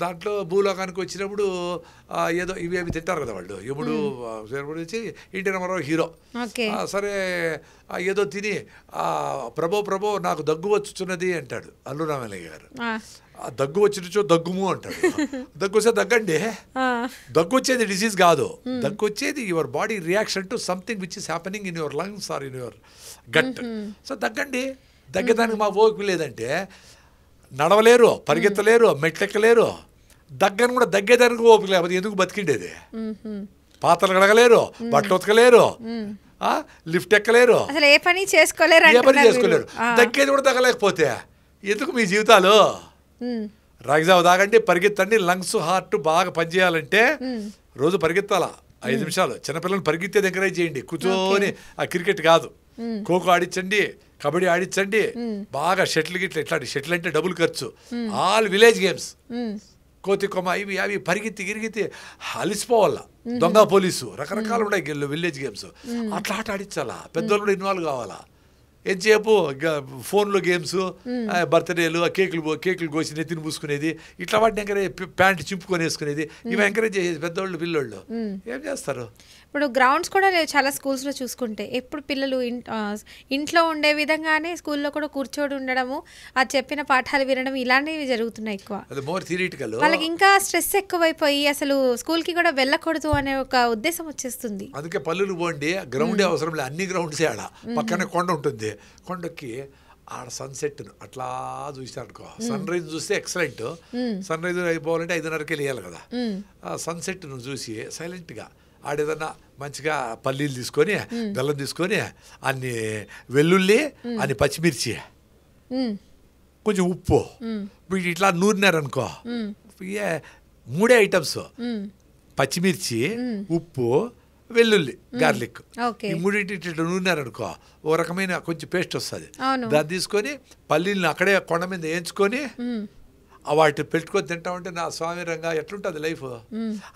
దాంట్లో భూలోకానికి వచ్చినప్పుడు ఏదో ఇవి అవి తింటారు కదా వాళ్ళు, యముడు వచ్చి ఎన్టీ రామారావు హీరో. సరే ఏదో తిని ప్రభో నాకు దగ్గు వచ్చుచున్నది అంటాడు అల్లు రామలింగ గారు. దగ్గు వచ్చినచో దగ్గుము అంటాడు. దగ్గు వస్తే దగ్గండి. దగ్గు వచ్చేది డిసీజ్ కాదు. దగ్గు వచ్చేది your body reaction to something which is happening in your lungs or in your gut. So దగ్గండి. దగ్గేదానికి మా ఓపిక లేదంటే నడవలేరు, పరిగెత్తలేరు, మెట్లెక్కలేరు. దగ్గని కూడా దగ్గేదానికి ఓపిక లేకపోతే ఎందుకు బతికిండేది? పాత్రలు కడగలేరు, బట్టలు ఉతకలేరు, లిఫ్ట్ ఎక్కలేరు, ఏ పని చేసుకోలేరు. దగ్గేది కూడా తగ్గలేకపోతే ఎందుకు మీ జీవితాలు? రాగిజావ తాగండి, పరిగెత్తండి. లంగ్స్ హార్ట్ బాగా పనిచేయాలంటే రోజు పరిగెత్తాలా 5 నిమిషాలు. చిన్నపిల్లలు పరిగెత్తేది ఎంకరేజ్ చేయండి. కూర్చొని ఆ క్రికెట్ కాదు, ఖోఖో ఆడించండి, కబడ్డీ ఆడించండి, బాగా షటిల్ గిట్ల. ఎట్లాంటి షటిల్ అంటే డబుల్ ఖర్చు. ఆల్ విలేజ్ గేమ్స్, కోతి కొమ్మ, ఇవి అవి పరిగెత్తి గిరిగితే అలిసిపోవాల. దొంగ పోలీసు రకరకాలు ఉన్నాయి విలేజ్ గేమ్స్. అట్లా ఆట ఆడించాలా. పెద్దోళ్ళు కూడా ఇన్వాల్వ్ కావాలా. ఎంతసేపు ఫోన్లో గేమ్స్, బర్త్డేలు, కేకులు కోసి నెత్తిని పూసుకునేది, ఇట్లా వాటిని ఎంకరేజ్, ప్యాంట్ చింపుకొని వేసుకునేది, ఇవి ఎంకరేజ్ చేసేది పెద్దోళ్ళు. పిల్లోళ్ళు ఏం చేస్తారు? ఇప్పుడు గ్రౌండ్స్ కూడా లేవు చాలా స్కూల్స్లో చూసుకుంటే. ఎప్పుడు పిల్లలు ఇంట్లో ఉండే విధంగానే స్కూల్లో కూడా కూర్చోడి ఉండడము, అది చెప్పిన పాఠాలు వినడం, ఇలాంటివి జరుగుతున్నాయి ఎక్కువ. More theoretical. వాళ్ళకి ఇంకా స్ట్రెస్ ఎక్కువైపోయి అసలు స్కూల్కి కూడా వెళ్ళకూడదు అనే ఒక ఉద్దేశం వచ్చేస్తుంది. అందుకే పల్లెలు పోండి, గ్రౌండే అవసరం లేదు. అన్ని గ్రౌండ్సే ఆడ. పక్కనే కొండ ఉంటుంది. కొండకి ఆడ సన్సెట్ అట్లా చూసానుకో. సన్ రైజ్ చూస్తే ఎక్సలెంట్. సన్ రైజ్ అయిపోవాలంటే 5:30కే లేయాలి కదా. సన్సెట్ నువ్వు చూసి సైలెంట్గా ఆడేదన్నా మంచిగా పల్లీలు తీసుకొని, బెల్లం తీసుకొని, అన్ని వెల్లుల్లి, అన్ని పచ్చిమిర్చి, కొంచెం ఉప్పు, వీటి ఇట్లా నూరినారనుకో. 3 ఐటమ్స్: పచ్చిమిర్చి, ఉప్పు, వెల్లుల్లి, గార్లిక్. ఈ 3 ఇట్లా నూరినారనుకో ఓ రకమైన కొంచెం పేస్ట్ వస్తుంది. దాన్ని తీసుకొని పల్లీలను అక్కడే కొండ మీద వేయించుకొని వాటి పెట్టుకొని తింటామంటే నా స్వామి రంగా ఎట్లుంటుంది లైఫ్.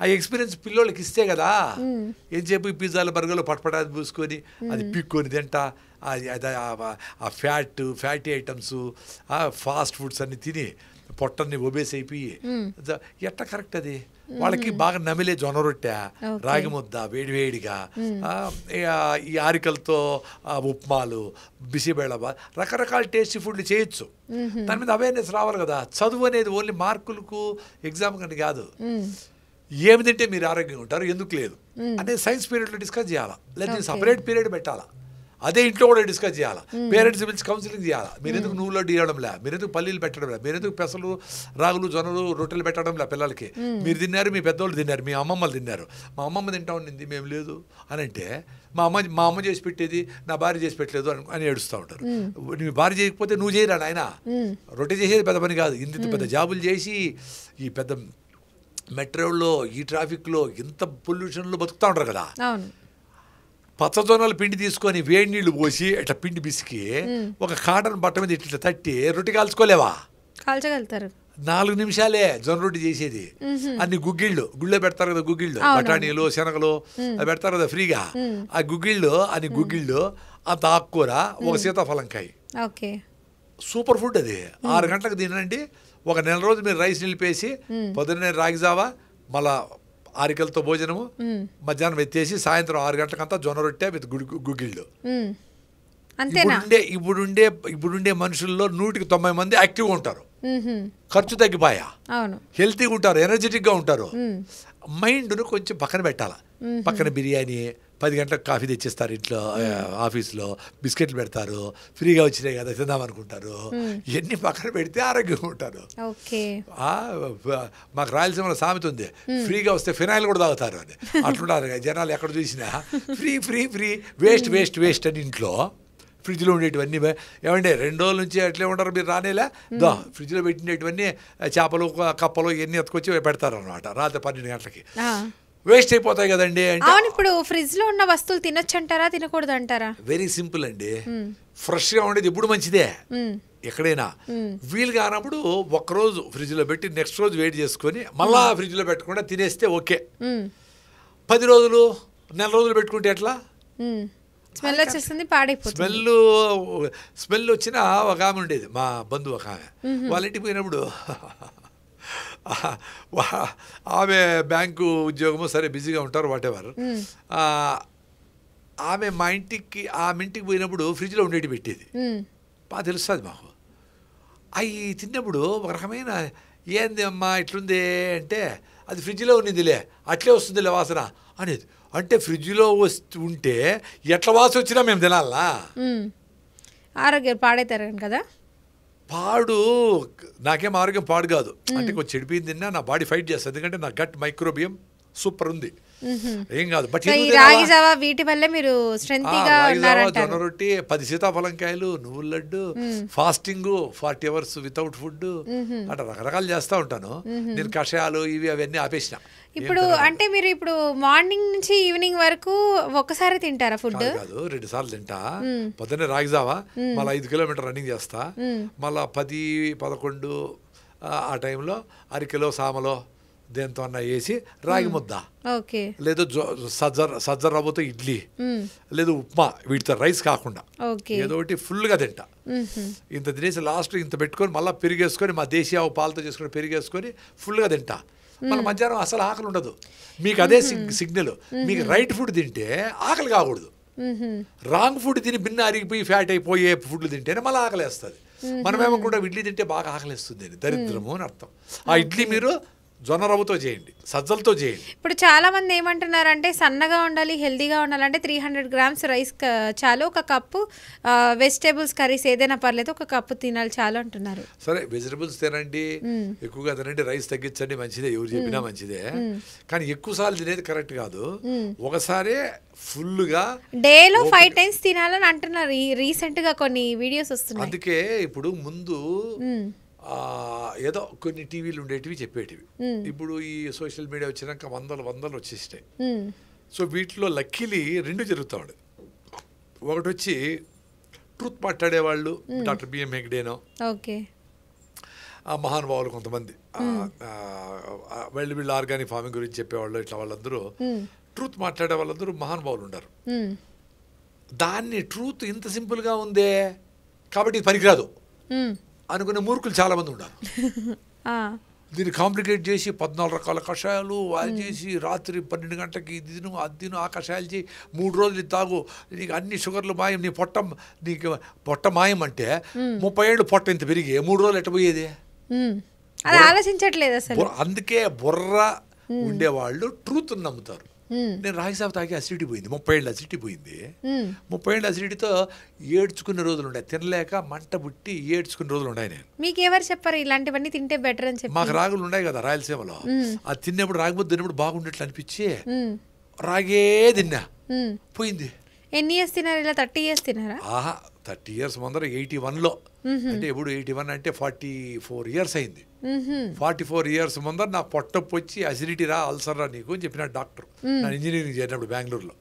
ఆ ఎక్స్పీరియన్స్ పిల్లోళ్ళకి ఇస్తే కదా. ఏం చెప్పి పిజ్జాలు బర్గర్లు పటపటాది పూసుకొని అది పీక్కొని తింటా. ఆ ఫ్యాటీ ఐటమ్స్, ఫాస్ట్ ఫుడ్స్ అన్ని తిని పొట్టన్ని ఒబేస్ అయిపోయి ఎట్లా కరెక్ట్ అది? వాళ్ళకి బాగా నమిలే జొన్న రొట్టె, రాగి ముద్ద వేడివేడిగా, ఈ ఆరికలతో ఉప్మాలు, బిసిబేళ, రకరకాల టేస్టీ ఫుడ్లు చేయొచ్చు. దాని మీద అవేర్నెస్ రావాలి కదా. చదువు అనేది ఓన్లీ మార్కులకు ఎగ్జామ్ కానీ కాదు. ఏమి తింటే మీరు ఆరోగ్యంగా ఉంటారు, ఎందుకు లేదు అనేది సైన్స్ పీరియడ్లో డిస్కస్ చేయాలా, లేదా సపరేట్ పీరియడ్ పెట్టాలా. అదే ఇంట్లో కూడా డిస్కస్ చేయాలి. పేరెంట్స్ పిలిచి కౌన్సిలింగ్ చేయాలి. మీరు ఎందుకు నువ్వులో ఇవ్వడంలే, మీరు ఎందుకు పల్లీలు పెట్టడంలే, మీరు ఎందుకు పెసలు, రాగులు, జొన్నలు, రొట్టెలు పెట్టడంలే పిల్లలకి. మీరు తిన్నారు, మీ పెద్దోళ్ళు తిన్నారు, మీ అమ్మమ్మలు తిన్నారు. మా అమ్మమ్మ తింటా ఉండింది, మేము లేదు అని అంటే మా అమ్మ చేసి పెట్టేది నా భార్య చేసి పెట్టలేదు అని ఏడుస్తూ ఉంటారు. నీ భార్య చేయకపోతే నువ్వు చేయరా నాయన. రొట్టె చేసేది పెద్ద పని కాదు. ఇంత పెద్ద జాబులు చేసి ఈ పెద్ద మెట్రోల్లో, ఈ ట్రాఫిక్లో, ఇంత పొల్యూషన్లో బతుకుతూ ఉంటారు కదా. పచ్చజొన్నల పిండి తీసుకొని వేడి నీళ్లు పోసి ఇట్లా పిండి బిసికి ఒక కాటన్ బట్ట మీద ఇట్లా తట్టి రొట్టె కాల్చుకోలేవా? కాల్చగలుగుతారు. 4 నిమిషాలే జొన్న రొట్టె చేసేది. అన్ని గుళ్ళో పెడతారు కదా, గుగ్గిళ్ళు, బఠానీలు, శనగలు అవి పెడతారు కదా ఫ్రీగా. ఆ గుగ్గిళ్ళు అంత ఆకుకూర, ఒక సీతాఫలంకాయ, సూపర్ ఫుడ్ అది. 6 గంటలకు తినండి. ఒక నెల రోజు మీరు రైస్ నిలిపేసి పొద్దున్నే రాగిజావా, మళ్ళా ఆరికలతో భోజనము, మధ్యాహ్నం ఎత్తేసి సాయంత్రం 6 గంటలకంతా జొన్న రొట్టె విత్ గుగ్గిళ్ళు. ఇప్పుడుండే మనుషుల్లో 190 మంది యాక్టివ్గా ఉంటారు. ఖర్చు తగ్గిపోయా, హెల్తీగా ఉంటారు, ఎనర్జెటిక్గా ఉంటారు. మైండ్ను కొంచెం పక్కన పెట్టాలా. పక్కన బిర్యానీ, 10 గంటలకు కాఫీ తెచ్చిస్తారు ఇంట్లో, ఆఫీస్లో బిస్కెట్లు పెడతారు, ఫ్రీగా వచ్చినాయి కదా తిందామనుకుంటారు. ఇవన్నీ పక్కన పెడితే ఆరోగ్యంగా ఉంటారు. మాకు రాయలసీమలో సామెత ఉంది, ఫ్రీగా వస్తే ఫినాయిల్ కూడా తాగుతారు అని. అట్లుంటారు జనాలు ఎక్కడ చూసినా. Free free free, waste waste waste అని ఇంట్లో ఫ్రిడ్జ్లో ఉండేటివన్నీ. ఏమంటే 2 రోజుల నుంచి అట్లే ఉంటారు మీరు రానేలా. ఫ్రిడ్జ్లో పెట్టినటువన్నీ చేపలు, కప్పలు ఇవన్నీ ఎత్తుకొచ్చి పెడతారు అనమాట రాత్రి 12 గంటలకి. వేస్ట్ అయిపోతాయి కదండి. అంటే ఇప్పుడు ఫ్రిడ్జ్ లో ఉన్న వస్తువులు తినొచ్చు అంటారా, తినకూడదు అంటారా? వెరీ సింపుల్ అండి. ఫ్రెష్ గా ఉండేది ఎప్పుడు మంచిదే. ఎక్కడైనా వీలు కానప్పుడు ఒక్కరోజు ఫ్రిడ్జ్ లో పెట్టి నెక్స్ట్ రోజు వేడి చేసుకొని మళ్ళా ఫ్రిడ్జ్ లో పెట్టకుండా తినేస్తే ఓకే. 10 రోజులు, నెల రోజులు పెట్టుకుంటే ఎట్లా? స్మెల్ వచ్చేస్తుంది, పాడైపోతుంది. స్మెల్ వచ్చిన ఒక ఆమె ఉండేది, మా బంధువు ఒక ఆమె. వాళ్ళ ఇంటికి పోయినప్పుడు ఆమె బ్యాంకు ఉద్యోగము, సరే బిజీగా ఉంటారు వాటెవర్. ఆమె ఇంటికి పోయినప్పుడు ఫ్రిడ్జ్లో ఉండేటి పెట్టేది. బాగా తెలుస్తుంది మాకు. అవి తిన్నప్పుడు ఒక రకమైన ఏంది అమ్మా ఇట్లుంది అంటే అది ఫ్రిడ్జ్లో ఉన్నదిలే అట్లే వస్తుందిలే వాసన అనేది. అంటే ఫ్రిడ్జ్లో ఉంటే ఎట్లా వాసన వచ్చినా మేము తినాలా? ఆరోగ్యం పాడైతారు కదా. పాడు నాకేం ఆరోగ్యం పాడు కాదు, అంటే కొంచెం చెడిపోయింది తిన్నా నా బాడీ ఫైట్ చేస్తుంది, ఎందుకంటే నా గట్ మైక్రోబియం సూపర్ ఉంది, ఏం కాదు. బట్ రాగి జావా వీటి వల్లే మీరు స్ట్రెంగ్తీగా ఉన్నారంటారు. జొన్న రొట్టి, 10 సీతాఫలంకాయలు, నువ్వుల laddu, fasting 40 hours without food, అట్లా రకరకాలు చేస్తూ ఉంటాను నేను. కషాయాలు ఇవి అవన్నీ ఆపేసిన. ఇప్పుడు అంటే మీరు ఇప్పుడు మార్నింగ్ నుంచి ఈవినింగ్ వరకు ఒకసారి తింటారా ఫుడ్? కాదు, 2 సార్లు తింటా. పొద్దున్నే రాగి జావా, మళ్ళీ 5 కిలోమీటర్ రన్నింగ్ చేస్తా, మళ్ళీ 10-11 ఆ టైంలో అరికెలో సామలో దేంతో అన్న వేసి రాగి ముద్ద, లేదు సజ్జ రవ్వతో ఇడ్లీ, లేదు ఉప్మా, వీటితో రైస్ కాకుండా ఏదో ఒకటి ఫుల్గా తింటా. ఇంత తినేసి లాస్ట్ ఇంత పెట్టుకొని మళ్ళీ పెరిగేసుకొని మా దేశీయ పాలతో చేసుకుని పెరిగేసుకొని ఫుల్గా తింటా. మన మధ్యాహ్నం అసలు ఆకలి ఉండదు. మీకు అదే సిగ్నల్. మీకు రైట్ ఫుడ్ తింటే ఆకలి కాకూడదు, రాంగ్ ఫుడ్ తిని బిన్న అరిగిపోయి ఫ్యాట్ అయిపోయే ఫుడ్లు తింటేనే మళ్ళీ ఆకలి వేస్తుంది. మనమేమనుకుంటాం ఇడ్లీ తింటే బాగా ఆకలిస్తుంది అని, దరిద్రము అని అర్థం. ఆ ఇడ్లీ మీరు జొన్న రవ్వతో చేయండి, సజ్జలతో చేయండి. ఇప్పుడు చాలా మంది ఏమంటున్నారంటే సన్నగా ఉండాలి, హెల్దీగా ఉండాలంటే 300 grams రైస్ చాలు, ఒక కప్పు వెజిటేబుల్స్ కర్రీస్ ఏదైనా పర్లేదు ఒక కప్పు తినాలి చాలు అంటున్నారు. సరే వెజిటేబుల్స్ తినండి, ఎక్కువగా తినండి, రైస్ తగ్గించండి, మంచిదే, ఎవరు చెప్పినా మంచిదే. కానీ ఎక్కువ సార్లు తినేది కరెక్ట్ కాదు. ఒకసారే ఫుల్గా డేలో 5 times తినాలని అంటున్నారు. రీసెంట్ గా కొన్ని వీడియోస్ వస్తున్నాయి. అందుకే ఇప్పుడు ముందు ఏదో కొన్ని టీవీలు ఉండేటివి చెప్పేటివి, ఇప్పుడు ఈ సోషల్ మీడియా వచ్చినాక వందలు వచ్చేసినాయి. సో వీటిలో లక్కీలీ 2 జరుగుతూ ఉండేది. ఒకటి వచ్చి ట్రూత్ మాట్లాడేవాళ్ళు, డాక్టర్ బిఎం హెగ్డేనో, ఆ మహానుభావులు కొంతమంది వీళ్ళు ఆర్గానిక్ ఫార్మింగ్ గురించి చెప్పేవాళ్ళు, ఇట్లా వాళ్ళందరూ ట్రూత్ మాట్లాడే వాళ్ళందరూ మహానుభావులు ఉన్నారు. దాన్ని ట్రూత్ ఇంత సింపుల్గా ఉందే కాబట్టి ఇది పనికిరాదు అనుకునే మూర్ఖులు చాలామంది ఉన్నారు. దీన్ని కాంప్లికేట్ చేసి 14 రకాల కషాయాలు అది చేసి రాత్రి 12 గంటలకి ఇది తిను అది తిను, ఆ కషాయాలు చేయి, 3 రోజులు ఇది తాగు, నీకు అన్ని షుగర్లు మాయం, నీకు పొట్ట మాయం అంటే 30 ఏళ్ళు పొట్ట ఇంత పెరిగి 3 రోజులు ఎట్ట పోయేది? ఆలోచించట్లేదు అసలు. అందుకే బుర్ర ఉండేవాళ్ళు ట్రూత్ నమ్ముతారు. నేను రాగిసాబు తాగి అసిడిటీ పోయింది, 30 ఏళ్ళు అసిడిటీ పోయింది. 30 ఏళ్ళు అసిడిటీతో ఏడ్చుకునే రోజులు ఉన్నాయి, తినలేక మంట పుట్టి ఏడ్చుకునే రోజులు ఉన్నాయి. నేను మీకు ఎవరు చెప్పారు ఇలాంటివన్నీ తింటే బెటర్ అని చెప్పి? మాకు రాగులు ఉన్నాయి కదా రాయలసీమలో, అది తిన్నప్పుడు రాగిపోతే తిన్నప్పుడు బాగుండేట్లు అనిపించి రాగే తిన్నా, పోయింది. ఎన్ని ఇయర్స్ తినారు ఇలా? 30 years తినారా? 30 years ముందర 81లో, అంటే ఎప్పుడు 81 అంటే 44 years అయింది. 44 years ముందర నా పొట్టప్పు వచ్చి అసిడిటీ రా, అల్సర్ రా నీకు అని చెప్పినాడు డాక్టర్, నా ఇంజనీరింగ్ చేరినప్పుడు బెంగళూరులో.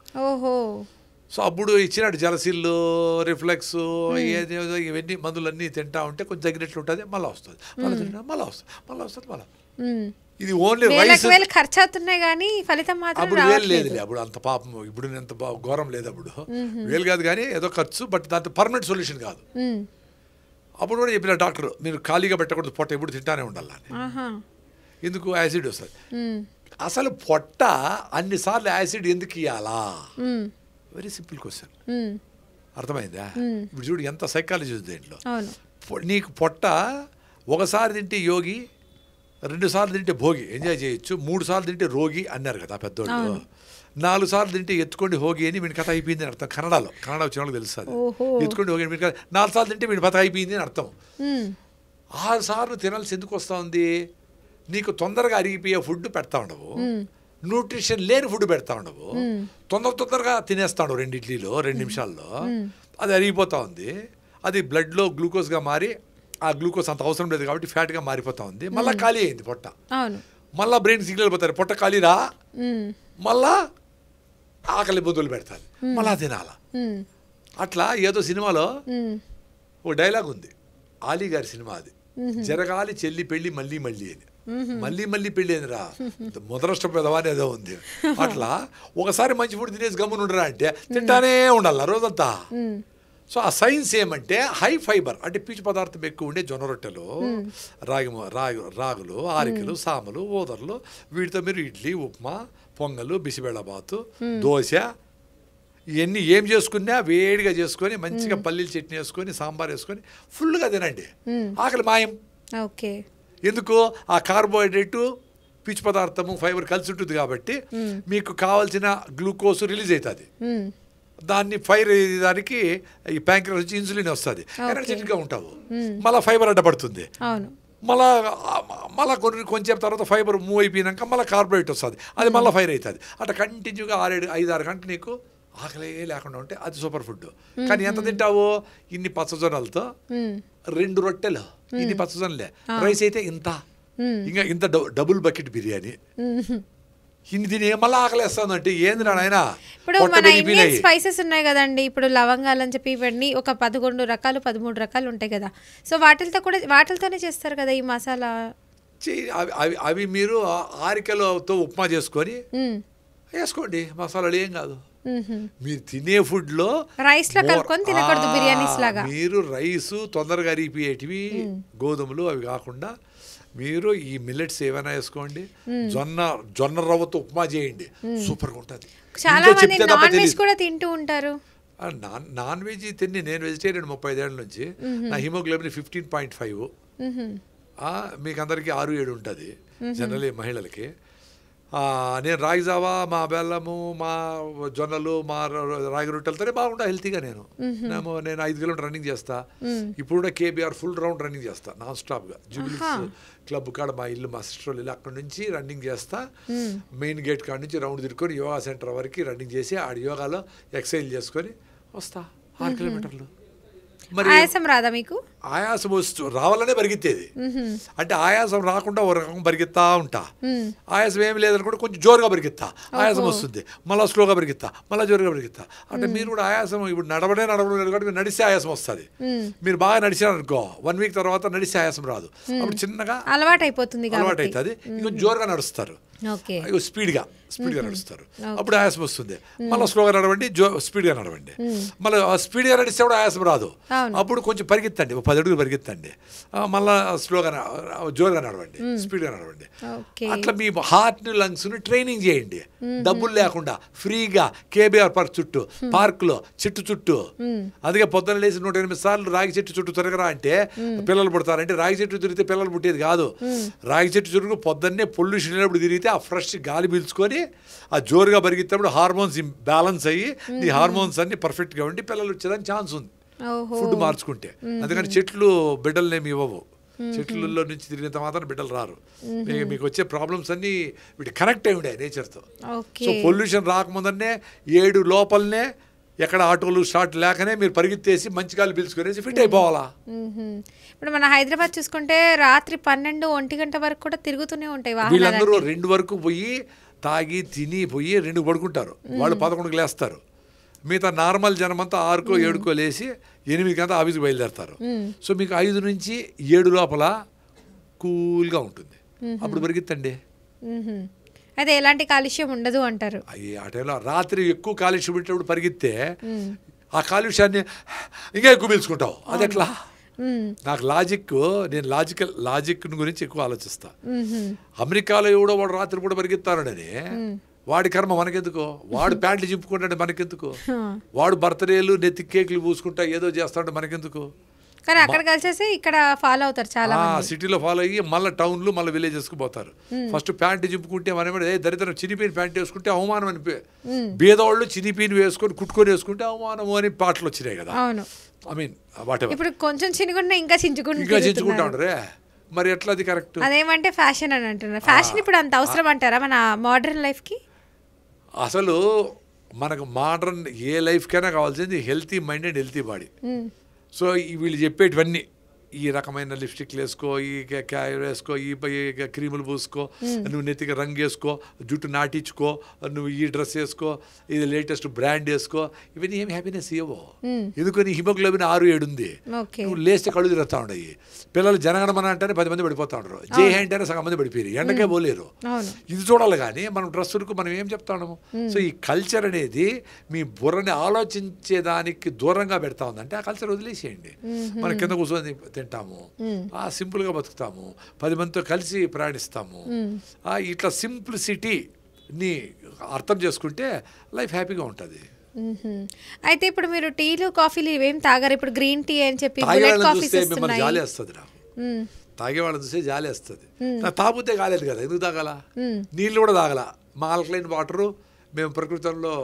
సో అప్పుడు ఇచ్చినాడు జలసిల్లు, రిఫ్లెక్స్, ఇవన్నీ మందులన్నీ తింటా ఉంటే కొంచెం తగ్గినట్లు ఉంటుంది, మళ్ళీ వస్తుంది, మళ్ళీ తింటా మళ్ళీ వస్తుంది. ఇది ఓన్లీ ఖర్చు అవుతున్నాయి కానీ ఫలితం మాత్రం అప్పుడు వేలు లేదు, అప్పుడు అంత పాపం, ఇప్పుడు ఎంత ఘోరం లేదు, అప్పుడు వేలు కాదు కానీ ఏదో ఖర్చు, బట్ దాంతో పర్మనెంట్ సొల్యూషన్ కాదు. అప్పుడు కూడా చెప్పిన డాక్టర్ మీరు ఖాళీగా పెట్టకూడదు, పొట్ట ఎప్పుడు తింటానే ఉండాలని. ఎందుకు? యాసిడ్ వస్తుంది. అసలు పొట్ట అన్నిసార్లు యాసిడ్ ఎందుకు ఇవ్వాలా? Very simple question. అర్థమైందా? ఇప్పుడు చూడు ఎంత సైకాలజీ ఉంది దీంట్లో. నీకు పొట్ట ఒకసారి తింటే యోగి, 2 సార్లు తింటే భోగి, ఎంజాయ్ చేయొచ్చు, 3 సార్లు తింటే రోగి అన్నారు కదా పెద్దోళ్ళు, 4 సార్లు తింటే ఎత్తుకోండి హోగి అని వీడి కథ అయిపోయింది అని అర్థం. కన్నడ వచ్చిన వాళ్ళకి తెలుస్తుంది. ఎత్తుకోండి హోగి అని 4 సార్లు తింటే వీడి కథ అయిపోయింది అని అర్థం. 6 సార్లు తినాల్సి ఎందుకు వస్తూ ఉంది? నీకు తొందరగా అరిగిపోయే ఫుడ్ పెడతా ఉండవు, న్యూట్రిషన్ లేని ఫుడ్ పెడతా ఉండవు, తొందరగా తినేస్తాడు 2 ఇడ్లీలో 2 నిమిషాల్లో, అది అరిగిపోతూ ఉంది. అది బ్లడ్లో గ్లూకోజ్గా మారి, ఆ గ్లూకోజ్ అంత అవసరం లేదు కాబట్టి ఫ్యాట్గా మారిపోతా ఉంది. మళ్ళీ ఖాళీ అయింది పొట్ట, మళ్ళీ బ్రెయిన్ సిగ్నల్ పోతారు పొట్ట ఖాళీరా, మళ్ళా ఆకలి బొద్దులు పెడతారు, మళ్ళా తినాల. అట్లా ఏదో సినిమాలో ఒక డైలాగ్ ఉంది, ఆలీ గారి సినిమా అది, జరగాలి చెల్లి పెళ్ళి మళ్ళీ మళ్ళీ అని. మళ్ళీ పెళ్ళి అని రా, మొదలష్ట పెదవాని ఏదో ఉంది. అట్లా ఒకసారి మంచి ఫుడ్ తినేసి గమ్మునుండరా అంటే తింటానే ఉండాలి రోజంతా. సో ఆ సైన్స్ ఏమంటే హై ఫైబర్ అంటే పీచు పదార్థం ఎక్కువ ఉండే జొన్న రొట్టెలు, రాగులు, ఆరికలు, సామలు, ఓదర్లు, వీటితో మీరు ఇడ్లీ, ఉప్మా, పొంగలు, బిసిబెళ్ళబాతు, దోశ ఇవన్నీ ఏం చేసుకున్నా వేడిగా చేసుకొని మంచిగా పల్లీల చట్నీ వేసుకొని సాంబార్ వేసుకొని ఫుల్గా తినండి, ఆకలి మాయం. ఓకే. ఎందుకు ఆ కార్బోహైడ్రేటు పీచు పదార్థము ఫైబర్ కలిసి ఉంటుంది కాబట్టి మీకు కావాల్సిన గ్లూకోజ్ రిలీజ్ అవుతుంది. దాన్ని ఫైర్ దానికి ఈ ప్యాంక్రియాస్ నుంచి ఇన్సులిన్ వస్తుంది, ఎనర్జెటిక్గా ఉంటావు. మళ్ళీ ఫైబర్ అడ్డపడుతుంది, మళ్ళీ కొంచెం తర్వాత ఫైబర్ మూవ్ అయిపోయినాక మళ్ళీ కార్బోహైడ్రేట్ వస్తుంది, అది మళ్ళీ ఫైర్ అవుతుంది. అట్లా కంటిన్యూగా 5-6 గంటలు నీకు ఆకలి లేకుండా ఉంటే అది సూపర్ ఫుడ్. కానీ ఎంత తింటావు? ఇన్ని పచ్చజొన్నలతో 2 రొట్టెలు, ఇన్ని పచ్చజొన్నలే. రైస్ అయితే ఇంత, ఇంకా ఇంత డబుల్ బకెట్ బిర్యానీ, ఇన్ని తిని మళ్ళీ ఆకలేస్తుందంటే ఏంది నాయన. ఇప్పుడు మన ఇండియన్ స్పైసెస్ ఉన్నాయి కదండి, ఇప్పుడు లవంగాలు అని చెప్పి ఇవన్నీ ఒక 11 రకాలు 13 రకాలు ఉంటాయి కదా, సో వాటితోనే చేస్తారు కదా ఈ మసాలా. అవి మీరు ఆరికలతో ఉప్మా చేసుకొని వేసుకోండి, మసాలాలు ఏం కాదు. మీరు తినే ఫుడ్ లో రైస్ లో కలుపుకొని తినకూడదు, బిర్యానీస్ లాగా. మీరు రైస్ తొందరగా అరిగిపోయేటివి గోధుమలు అవి కాకుండా మీరు ఈ మిల్లెట్స్ ఏమైనా వేసుకోండి, జొన్న రవ్వతో ఉప్మా చేయండి, సూపర్గా ఉంటుంది. చాలా మంది నాన్ వెజ్ కూడా తింటూ ఉంటారు. నాన్ వెజ్ తిని నేను వెజిటేరియన్ 35 ఏళ్ళ నుంచి. నా హిమోగ్లోబిన్ 15.5, మీకు అందరికీ 6-7 ఉంటుంది జనరల్లీ మహిళలకి. నేను రాగి జావా, మా బెల్లము, మా జొన్నలు, మా రాగి రొట్టెలతోనే బాగుంటా హెల్తీగా. నేను 5 కిలోమీటర్ రన్నింగ్ చేస్తా. ఇప్పుడు కూడా కేబీఆర్ ఫుల్ రౌండ్ రన్నింగ్ చేస్తా నాన్ స్టాప్గా. జూబిలీస్ క్లబ్ కాడ మా ఇల్లు, మా సిస్టర్ ఇల్లు, అక్కడ నుంచి రన్నింగ్ చేస్తా. మెయిన్ గేట్ కాడ నుంచి రౌండ్ తిరుక్కొని యోగా సెంటర్ వరకు రన్నింగ్ చేసి ఆడ యోగాలో ఎక్సర్సైజ్ చేసుకొని వస్తా 6 కిలోమీటర్లు. మరి ఆయాసం రాదా మీకు? ఆయాసం రావాలనే పరిగెత్తేది. అంటే ఆయాసం రాకుండా ఒక రకం పరిగెత్తా ఉంటా. ఆయాసం ఏమి లేదనుకుంటే కొంచెం జోరుగా పరిగెత్తా, ఆయాసం వస్తుంది. మళ్ళీ స్లోగా పరిగెత్తా, మళ్ళీ జోరుగా పరిగెత్తా. అంటే మీరు కూడా ఆయాసం ఇప్పుడు నడవలేదు కాబట్టి మీరు నడిస్తే ఆయాసం వస్తుంది. మీరు బాగా నడిచారనుకో 1 వీక్ తర్వాత నడిస్తే ఆయాసం రాదు. అప్పుడు చిన్నగా అలవాటు అవుతుంది, ఇంకొంచెం జోరుగా నడుస్తారు, స్పీడ్గా నడుస్తారు, అప్పుడు ఆయాసం వస్తుంది. మళ్ళీ స్లోగా నడవండి, స్పీడ్గా నడవండి. మళ్ళీ స్పీడ్గా నడిస్తే కూడా ఆయాసం రాదు. అప్పుడు కొంచెం పరిగెత్తండి, 10 అడుగులు పరిగెత్తండి, మళ్ళీ స్లోగా జోరుగా నడవండి, స్పీడ్గా నడవండి. అట్లా మీ హార్ట్ని లంగ్స్ని ట్రైనింగ్ చేయండి, డబ్బులు లేకుండా ఫ్రీగా. కేబీఆర్ పార్క్ చుట్టూ, పార్కులో చెట్టు చుట్టూ. అందుకే పొద్దున్న లేచి 108 సార్లు రాగి చెట్టు చుట్టూ తిరగరా అంటే పిల్లలు పుడతారంటే, రాగి చెట్టు తిరిగితే పిల్లలు పుట్టేది కాదు. రాగి చెట్టు చుట్టూ పొద్దున్నే పొల్యూషన్ లేనప్పుడు తిరిగితే ఆ ఫ్రెష్ గాలి పీల్చుకొని ఆ జోరుగా పరిగెత్తేప్పుడు హార్మోన్స్ బ్యాలెన్స్ అయ్యి ఈ హార్మోన్స్ అన్ని పర్ఫెక్ట్గా ఉండి పిల్లలు వచ్చేదానికి ఛాన్స్ ఉంది ఫుడ్ మార్చుకుంటే. అందుకని చెట్లు బిడ్డలనేమి ఇవ్వవు, చెట్లలో నుంచి తిరిగినంత మాత్రం బిడ్డలు రారు. మీకు వచ్చే ప్రాబ్లమ్స్ అన్ని వీటి కనెక్ట్ అయి ఉండే నేచర్తో. సో పొల్యూషన్ రాకముందనే 7 లోపలనే ఎక్కడ ఆటోలు స్టార్ట్ లేకనే మీరు పరిగెత్తేసి మంచి గాలి పీల్చుకునేసి ఫిట్ అయిపోవాలా. ఇప్పుడు మన హైదరాబాద్ చూసుకుంటే రాత్రి 12-1 గంట వరకు కూడా తిరుగుతూనే ఉంటాయి వీళ్ళందరూ. 2 వరకు పోయి తాగి తిని పోయి 2 పడుకుంటారు, వాళ్ళు 11కి లేస్తారు. మిగతా నార్మల్ జనం అంతా 6కో 7కో లేసి 8కి అంతా ఆఫీస్కి బయలుదేరతారు. సో మీకు 5 నుంచి 7 లోపల కూల్గా ఉంటుంది, అప్పుడు పరిగెత్తండి. అదే ఎలాంటి కాలుష్యం ఉండదు అంటారు. ఆ టైంలో రాత్రి ఎక్కువ కాలుష్యం పెట్టినప్పుడు పరిగెత్తే ఆ కాలుష్యాన్ని ఇంకా ఎక్కువ పీల్చుకుంటావు. అది ఎట్లా? నాకు నేను లాజిక్ గురించి ఎక్కువ ఆలోచిస్తా. అమెరికాలో ఎవడో వాడు రాత్రి కూడా పరిగెత్తానని, వాడి కర్మ మనకెందుకు? వాడు ప్యాంట్లు చింపుకుంటాడు మనకెందుకు? వాడు బర్త్డేలు నెత్తి కేకులు పూసుకుంటా ఏదో చేస్తాడు మనకెందుకు? కానీ అక్కడ కలిసేసి ఇక్కడ ఫాలో అవుతారు చాలా. సిటీలో ఫాలో అయ్యి మళ్ళీ టౌన్లు మళ్ళీ విలేజెస్కి పోతారు. ఫస్ట్ ప్యాంటు చింపుకుంటే మనం దరిద్రం చినిపోయిన ప్యాంట్ వేసుకుంటే అవమానం అని, బీదవాళ్ళు చినిపోయిన వేసుకొని కుట్టుకొని వేసుకుంటే అవమానం అని పాటలు వచ్చినాయి కదా. ఐ మీన్ ఇప్పుడు కొంచెం చినుకున్నా ఇంకా చించుకుంటా ఉంటారే, మరి ఎట్లా అది కరెక్ట్? అదేమంటే ఫ్యాషన్ అని అంటున్నారు. ఫ్యాషన్ ఇప్పుడు అంత అవసరం అంటారా మన మోడర్న్ లైఫ్కి? అసలు మనకు మోడర్న్ ఏ లైఫ్కైనా కావాల్సింది healthy mind and healthy body. So వీళ్ళు చెప్పేటివన్నీ ఈ రకమైన లిప్స్టిక్లు వేసుకో, ఈ క్యారెట్ వేసుకో, ఈ క్రీములు పూసుకో, నువ్వు నెత్తికి రంగు వేసుకో, జుట్టు నాటించుకో, నువ్వు ఈ డ్రెస్ వేసుకో, ఇది లేటెస్ట్ బ్రాండ్ వేసుకో, ఇవన్నీ ఏమి హ్యాపీనెస్ ఇవ్వవు. ఎందుకని హిమోగ్లోబిన్ 6-7 ఉంది. నువ్వు లేస్తే కళ్ళు తిరుగుతూ ఉన్నాయి. పిల్లలు జనగణమన అంటేనే 10 మంది పడిపోతా ఉంటారు, జై అంటేనే సగం మంది పడిపోయారు, ఎండకే పోలేరు. ఇది చూడాలి కానీ మనం డ్రెస్సులకు మనం ఏం చెప్తాము. సో ఈ కల్చర్ అనేది మీ బుర్రని ఆలోచించేదానికి దూరంగా పెడతా ఉందంటే ఆ కల్చర్ వదిలేసేయండి. మన కింద కూర్చొని తింటాము, సింపుల్గా బతుకుతాము, 10 మందితో కలిసి ప్రయాణిస్తాము. ఇట్లా సింప్లిసిటీని అర్థం చేసుకుంటే లైఫ్ హ్యాపీగా ఉంటుంది. అయితే ఇప్పుడు మీరు టీలు కాఫీలు ఇవేం తాగారు, ఇప్పుడు గ్రీన్ టీ అని చెప్పి తాగే బుల్లెట్ వాళ్ళని కాఫీస్ చూస్తే మిమ్మల్ని వస్తున్నాయి. జాలి వస్తుంది నాకు. తాగే వాళ్ళని చూస్తే జాలి వస్తుంది. నాకు తాగితే కాలేదు కదా, ఎందుకు తాగాల? నీళ్ళు కూడా తాగల. మా ఆల్కలైన్ వాటరు మేము ప్రకృతంలో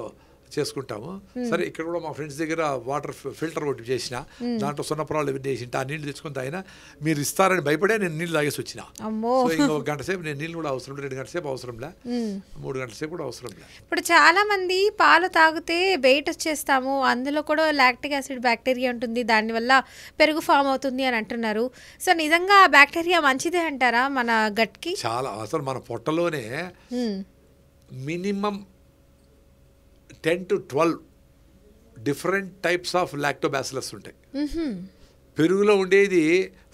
చేసుకుంటాము. సరే ఇక్కడ కూడా మా ఫ్రెండ్స్ దగ్గర వాటర్ ఫిల్టర్ ఒకటి చేసిన, దాంట్లో సున్నపురాలు ఇవన్నీ వేసింట, ఆ నీళ్ళు తెచ్చుకొని తాగినా. మీరు ఇస్తారని భయపడే నేను నీళ్ళు తాగేసి వచ్చిన. సో ఇంకొక గంట సేపు నేను నీళ్ళు కూడా అవసరం లేదు, 2 గంటల సేపు అవసరంలే, 3 గంటల సేపు కూడా అవసరంలే. ఇప్పుడు చాలా మంది పాలు తాగితే వెయిట్ వచ్చేస్తాము, అందులో కూడా లాక్టిక్ యాసిడ్ బ్యాక్టీరియా ఉంటుంది, దానివల్ల పెరుగు ఫామ్ అవుతుంది అని అంటున్నారు. సో నిజంగా ఆ బ్యాక్టీరియా మంచిదే అంటారా మన గట్కి? చాలా, అసలు మన పొట్టలోనే minimum 10 to 12 different types of lactobacillus ఉంటాయి. పెరుగులో ఉండేది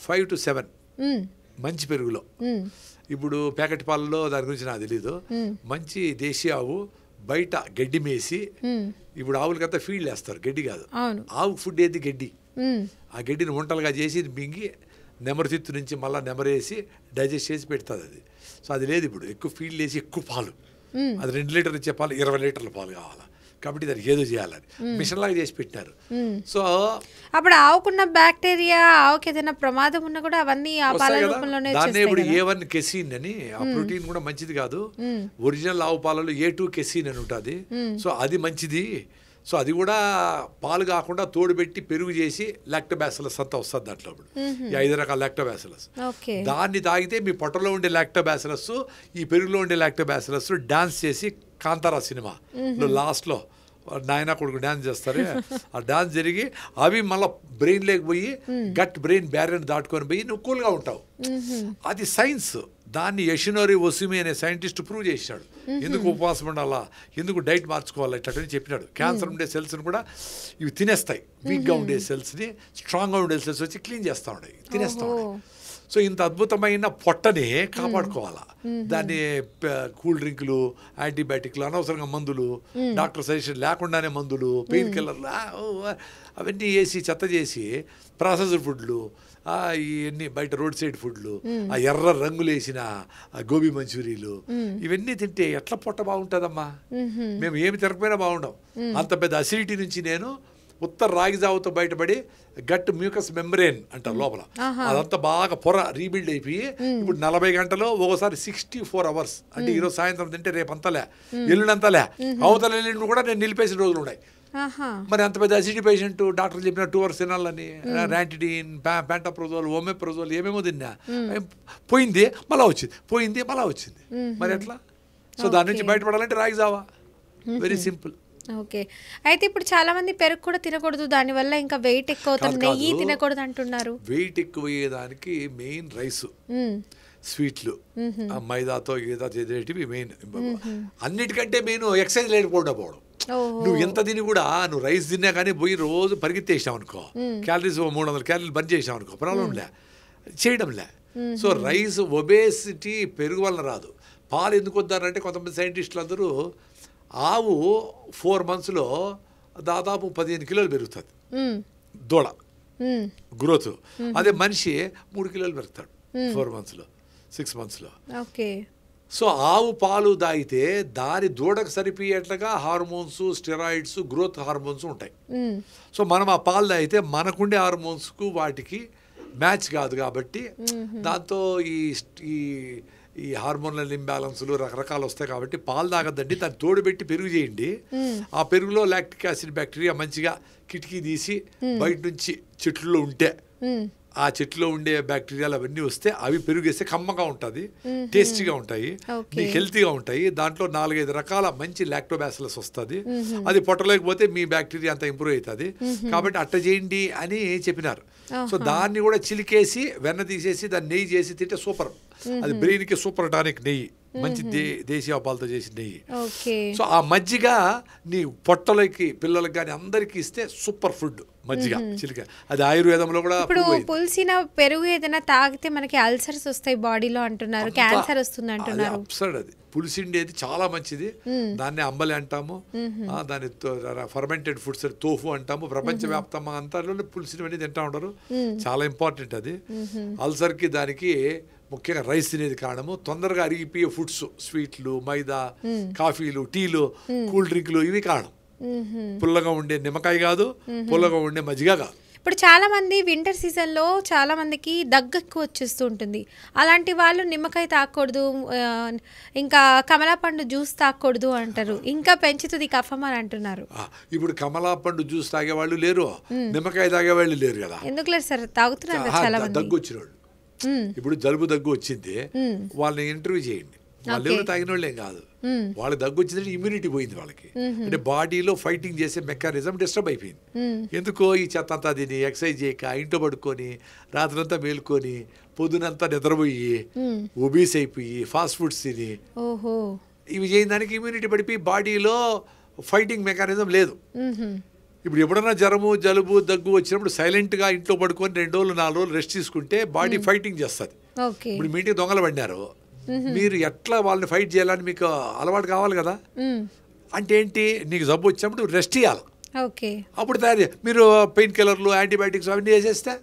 5 to 7 మంచి పెరుగులో. ఇప్పుడు ప్యాకెట్ పాలలో దాని గురించి నాకు తెలీదు. మంచి దేశీ ఆవు బయట గడ్డి మేసి, ఇప్పుడు ఆవులకంతా ఫీల్డ్ వేస్తారు, గడ్డి కాదు, ఆవు ఫుడ్ ఏది గడ్డి. ఆ గడ్డిని వంటలుగా చేసి మింగి నెమరతిత్తు నుంచి మళ్ళీ నెమరేసి డైజెస్ట్ చేసి పెడుతుంది అది. సో అది లేదు ఇప్పుడు, ఎక్కువ ఫీల్డ్ వేసి ఎక్కువ పాలు, అది 2 లీటర్లు ఇచ్చే పాలు 20 లీటర్ల పాలు కావాలి, కాబట్టి దానికి ఏదో చేయాలని మిషన్ లాగా చేసి పెట్టినారు. సో అప్పుడు ఆవుకున్న బ్యాక్టీరియా, ఆవుకి ఏదైనా ప్రమాదం ఉన్నా కూడా అవన్నీ ఆ పాల రూపంలోనే దాన్ని ఇప్పుడు A1 కెసిన్ అని, ఆ ప్రోటీన్ కూడా మంచిది కాదు. ఒరిజినల్ ఆవు పాలలో A2 కెసిన్ అని ఉంటుంది. సో అది మంచిది. సో అది కూడా పాలు కాకుండా తోడుపెట్టి పెరుగు చేసి లాక్టోబాసిలస్ అంతా వస్తుంది దాంట్లో. ఇప్పుడు ఈ 5 రకాల లాక్టోబాసిలస్, దాన్ని తాగితే మీ పొట్టలో ఉండే లాక్టోబాసిలస్, ఈ పెరుగులో ఉండే లాక్టోబాసిలస్ డాన్స్ చేసి కాంతారా సినిమా లాస్ట్లో నాయన కొడుకు డాన్స్ చేస్తారు, ఆ డాన్స్ జరిగి అవి మళ్ళీ బ్రెయిన్ లేకపోయి గట్ బ్రెయిన్ బ్యారియర్ దాటుకొని పోయి నువ్వు కూల్గా ఉంటావు. అది సైన్స్. దాన్ని యషినోరి ఒసుమి అనే సైంటిస్ట్ ప్రూవ్ చేశాడు. ఎందుకు ఉపవాసం ఉండాలా, ఎందుకు డైట్ మార్చుకోవాలా, ఇట్లని చెప్పినాడు. క్యాన్సర్ ఉండే సెల్స్ని కూడా ఇవి తినేస్తాయి. వీక్గా ఉండే సెల్స్ని స్ట్రాంగ్గా ఉండే సెల్స్ వచ్చి క్లీన్ చేస్తూ ఉన్నాయి, తినేస్తూ ఉన్నాయి. సో ఇంత అద్భుతమైన పొట్టని కాపాడుకోవాలా. దాన్ని కూల్ డ్రింకులు, యాంటీబయాటిక్లు, అనవసరంగా మందులు, డాక్టర్ సజెషన్ లేకుండానే మందులు, పెయిన్ కిల్లర్లు అవన్నీ వేసి చెత్త చేసి ప్రాసెస్డ్ ఫుడ్లు, ఇవన్నీ బయట రోడ్ సైడ్ ఫుడ్లు, ఆ ఎర్ర రంగులు వేసిన గోబీ మంచూరీలు, ఇవన్నీ తింటే ఎట్లా పొట్ట బాగుంటుందమ్మా? మేము ఏమి తినకపోయినా బాగుండం. అంత పెద్ద అసిడిటీ నుంచి నేను ఉత్తర రాగి జావుతో బయటపడి గట్ మ్యూకస్ మెంబ్రేన్ అంటారు లోపల, అదంతా బాగా పొర రీబిల్డ్ అయిపోయి ఇప్పుడు 40 గంటలు, ఒకసారి 64 hours. అంటే ఈరోజు సాయంత్రం తింటే రేపు అంతలే, ఎల్లుండంతలే, అవతల ఎల్లుండి కూడా నేను నిలిపేసిన రోజులు ఉన్నాయి. మరి అంత పెద్ద అసిడిటీ పేషెంట్ డాక్టర్ చెప్పిన 2 hours తినాలని, ర్యాంటిడిన్, ప్యాంటాప్రోజోల్, ఓమెప్రోజోల్ ఏమేమో తిన్నా, పోయింది మళ్ళా వచ్చింది, పోయింది మళ్ళా వచ్చింది. మరి ఎట్లా? సో దాని నుంచి బయటపడాలంటే రాగి జావా, వెరీ సింపుల్. ఓకే. అయితే ఇప్పుడు చాలా మంది పెరుగు కూడా తినకూడదు, దానివల్ల ఇంకా వెయిట్ ఎక్కువ అవుతుంది, నెయ్యి తినకూడదు అంటున్నారు. వెయిట్ ఎక్కువ అయ్యేదానికి మెయిన్ రైస్, స్వీట్లు, మైదాతో ఏదో చేసేటివి మెయిన్. అన్నిటికంటే మెయిన్ ఎక్సర్సైజ్ లేకపోవడం. నువ్వు ఎంత తిని కూడా, నువ్వు రైస్ తిన్నా కానీ పోయి రోజు పరిగెత్తేసావు అనుకో, క్యాలరీస్ 300 క్యాలరీలు బర్న్ చేసావు అనుకో, ప్రాబ్లం లే, చేయడంలే. సో రైస్ ఒబేసిటీ పెరుగు వల్ల రాదు. పాలు ఎందుకు వద్దారంటే కొంతమంది సైంటిస్టులు అందరూ ఆవు 4 monthsలో దాదాపు 15 కిలోలు పెరుగుతుంది దూడ గ్రోత్. అదే మనిషి 3 కిలోలు పెరుగుతాడు 4 monthsలో, 6 monthsలో. సో ఆవు పాలు తాగితే దాని దూడకు సరిపోయేట్లుగా హార్మోన్స్, స్టెరాయిడ్స్, గ్రోత్ హార్మోన్స్ ఉంటాయి. సో మనం ఆ పాలు తాగితే మనకుండే హార్మోన్స్కు వాటికి మ్యాచ్ కాదు, కాబట్టి దాంతో ఈ హార్మోనల్ ఇంబ్యాలెన్స్లు రకరకాలు వస్తాయి. కాబట్టి పాలు తాగద్దండి, దాన్ని తోడుపెట్టి పెరుగు చేయండి. ఆ పెరుగులో లాక్టిక్ యాసిడ్ బ్యాక్టీరియా మంచిగా కిటికీ తీసి బయట నుంచి చెట్లలో ఉంటే ఆ చెట్లో ఉండే బ్యాక్టీరియాలు అవన్నీ వస్తే అవి పెరుగేస్తే కమ్మగా ఉంటుంది, టేస్టీగా ఉంటాయి, నీకు హెల్తీగా ఉంటాయి. దాంట్లో 4-5 రకాల మంచి లాక్టోబాసిలస్ వస్తుంది. అది పొట్టలేకపోతే మీ బ్యాక్టీరియా అంతా ఇంప్రూవ్ అవుతుంది. కాబట్టి అట్ట చేయండి అని చెప్పినారు. సో దాన్ని కూడా చిలికేసి వెన్న తీసేసి దాన్ని నెయ్యి చేసి తింటే సూపర్. అది బ్రెయిన్కి సూపర్ టానిక్ నెయ్యి, మంచి దేశీయ పాలతో చేసిన నెయ్యి. సో ఆ మజ్జిగ నీ పొట్టలకి, పిల్లలకి కానీ అందరికి ఇస్తే సూపర్ ఫుడ్ మజ్జిగ చిలిక. అది ఆయుర్వేదంలో కూడా. ఇప్పుడు పులిసిన పెరుగు ఏదైనా తాగితే మనకి అల్సర్స్ వస్తాయి బాడీలో అంటున్నారు, క్యాన్సర్ వస్తుంది అంటున్నారు. అబ్సర్డ్. అది పులిసిండేది చాలా మంచిది, దాన్ని అంబలి అంటాము, దాన్ని ఫర్మెంటెడ్ ఫుడ్స్ తోఫు అంటాము. ప్రపంచవ్యాప్తంగా అంతా పులిసినవన్నీ తింటా ఉంటారు, చాలా ఇంపార్టెంట్ అది. అల్సర్కి దానికి ముఖ్యంగా రైస్ తినేది కారణము. తొందరగా అరిగిపోయే ఫుడ్స్, స్వీట్లు, మైదా, కాఫీలు, టీలు, కూల్ డ్రింకులు ఇవి కారణం. పుల్లగా ఉండే నిమ్మకాయ కాదు, పుల్లగా ఉండే మజ్జిగ కాదు. ఇప్పుడు చాలామంది వింటర్ సీజన్లో చాలామందికి దగ్గు ఎక్కువ వచ్చేస్తూ ఉంటుంది. అలాంటి వాళ్ళు నిమ్మకాయ తాగకూడదు, ఇంకా కమలా పండు జ్యూస్ తాగకూడదు అంటారు. ఇంకా పెంచుతుంది కఫం అని అంటున్నారు. ఇప్పుడు కమలా పండు జ్యూస్ తాగేవాళ్ళు లేరు, నిమ్మకాయ తాగేవాళ్ళు లేరు కదా. ఎందుకు లేదు సార్, తాగుతున్నారు చాలా మంది. దగ్గు వచ్చిన వాళ్ళు, ఇప్పుడు జలుబు దగ్గు వచ్చింది, వాళ్ళని ఇంటర్వ్యూ చేయండి. వాళ్ళు ఎవరు తాగిన వాళ్ళేం కాదు, వాళ్ళకి దగ్గు వచ్చిందంటే ఇమ్యూనిటీ పోయింది వాళ్ళకి. అంటే బాడీలో ఫైటింగ్ చేసే మెకానిజం డిస్టర్బ్ అయిపోయింది. ఎందుకో ఈ చెత్త అంతా తిని ఎక్సర్సైజ్ చేయక ఇంట్లో పడుకొని రాత్రంతా మేలుకొని పొద్దునంతా నిద్రపోయి ఒబీస్ అయిపోయి ఫాస్ట్ ఫుడ్స్ తిని ఇవి చేయని దానికి ఇమ్యూనిటీ పడిపోయి బాడీలో ఫైటింగ్ మెకానిజం లేదు. ఇప్పుడు ఎప్పుడన్నా జ్వరము జలుబు దగ్గు వచ్చినప్పుడు సైలెంట్గా ఇంట్లో పడుకొని 2 రోజులు 4 రోజులు రెస్ట్ తీసుకుంటే బాడీ ఫైటింగ్ చేస్తుంది. ఇప్పుడు మీ ఇంటికి దొంగలు పడినారు, మీరు ఎట్లా వాళ్ళని ఫైట్ చేయాలని మీకు అలవాటు కావాలి కదా. అంటే ఏంటి, నీకు జబ్బు వచ్చినప్పుడు రెస్ట్ ఇవ్వాలి, అప్పుడు తయారు మీరు పెయిన్ కిల్లర్లు యాంటీబయాటిక్స్ అవన్నీ వేసేస్తే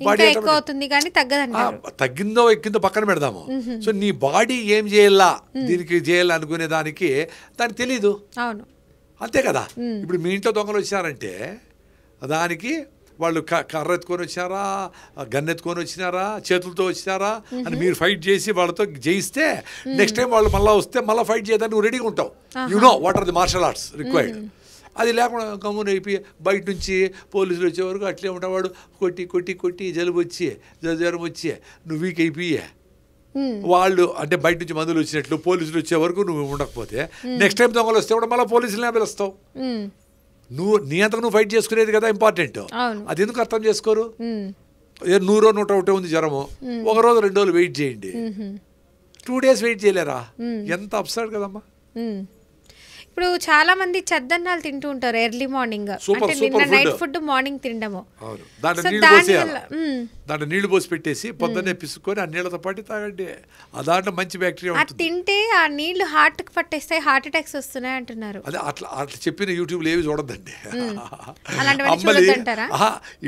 బాడీ తగ్గిందో ఎక్కిందో పక్కన పెడదాము. సో నీ బాడీ ఏం చేయాలా, దీనికి చేయాలనుకునే దానికి తెలీదు, అంతే కదా. ఇప్పుడు మీ ఇంట్లో దొంగలు వచ్చారంటే దానికి వాళ్ళు కర్ర ఎత్తుకొని వచ్చినారా, గన్ ఎత్తుకొని వచ్చినారా, చేతులతో వచ్చినారా అని మీరు ఫైట్ చేసి వాళ్ళతో జయిస్తే నెక్స్ట్ టైం వాళ్ళు మళ్ళీ వస్తే మళ్ళీ ఫైట్ చేయడానికి నువ్వు రెడీగా ఉంటావు. You know what are the martial arts required. అది లేకుండా గమ్మున అయిపోయి బయట నుంచి పోలీసులు వచ్చే వరకు అట్లే ఉంటావాడు, కొట్టి కొట్టి కొట్టి జలుబు వచ్చి జ్వరం వచ్చి నువ్వు వీక్ అయిపోయే వాళ్ళు, అంటే బయట నుంచి మందులు వచ్చినట్లు పోలీసులు వచ్చే వరకు నువ్వు ఉండకపోతే నెక్స్ట్ టైం దొంగలు వస్తే కూడా మళ్ళీ పోలీసులనే పిలుస్తావు. నీ అంతకు నువ్వు ఫైట్ చేసుకునేది కదా ఇంపార్టెంట్. అది ఎందుకు అర్థం చేసుకోరు? 100 101 ఉంది జ్వరము, 1 రోజు 2 రోజులు వెయిట్ చేయండి, 2 days వెయిట్ చేయలేరా? ఎంత అప్సెట్ కదమ్మా. ఇప్పుడు చాలా మంది చద్దన్నాలు తింటూ ఉంటారు ఎర్లీ మార్నింగ్, అంటే నిన్న నైట్ ఫుడ్ మార్నింగ్ తినడము. దాంట్లో నీళ్లు పోసి పెట్టేసి పొద్దున్నే పిసుకొని ఆ నీళ్ళతో పాటు తాగండి, దాంట్లో మంచి బ్యాక్టీరియా ఉంటుంది. తింటే ఆ నీళ్లు హార్ట్ కి పట్టేస్తాయి, హార్ట్ అటాక్స్ వస్తున్నాయి అంటున్నారు. అదే అట్లా చెప్పిన యూట్యూబ్లో ఏవి చూడద్దండి.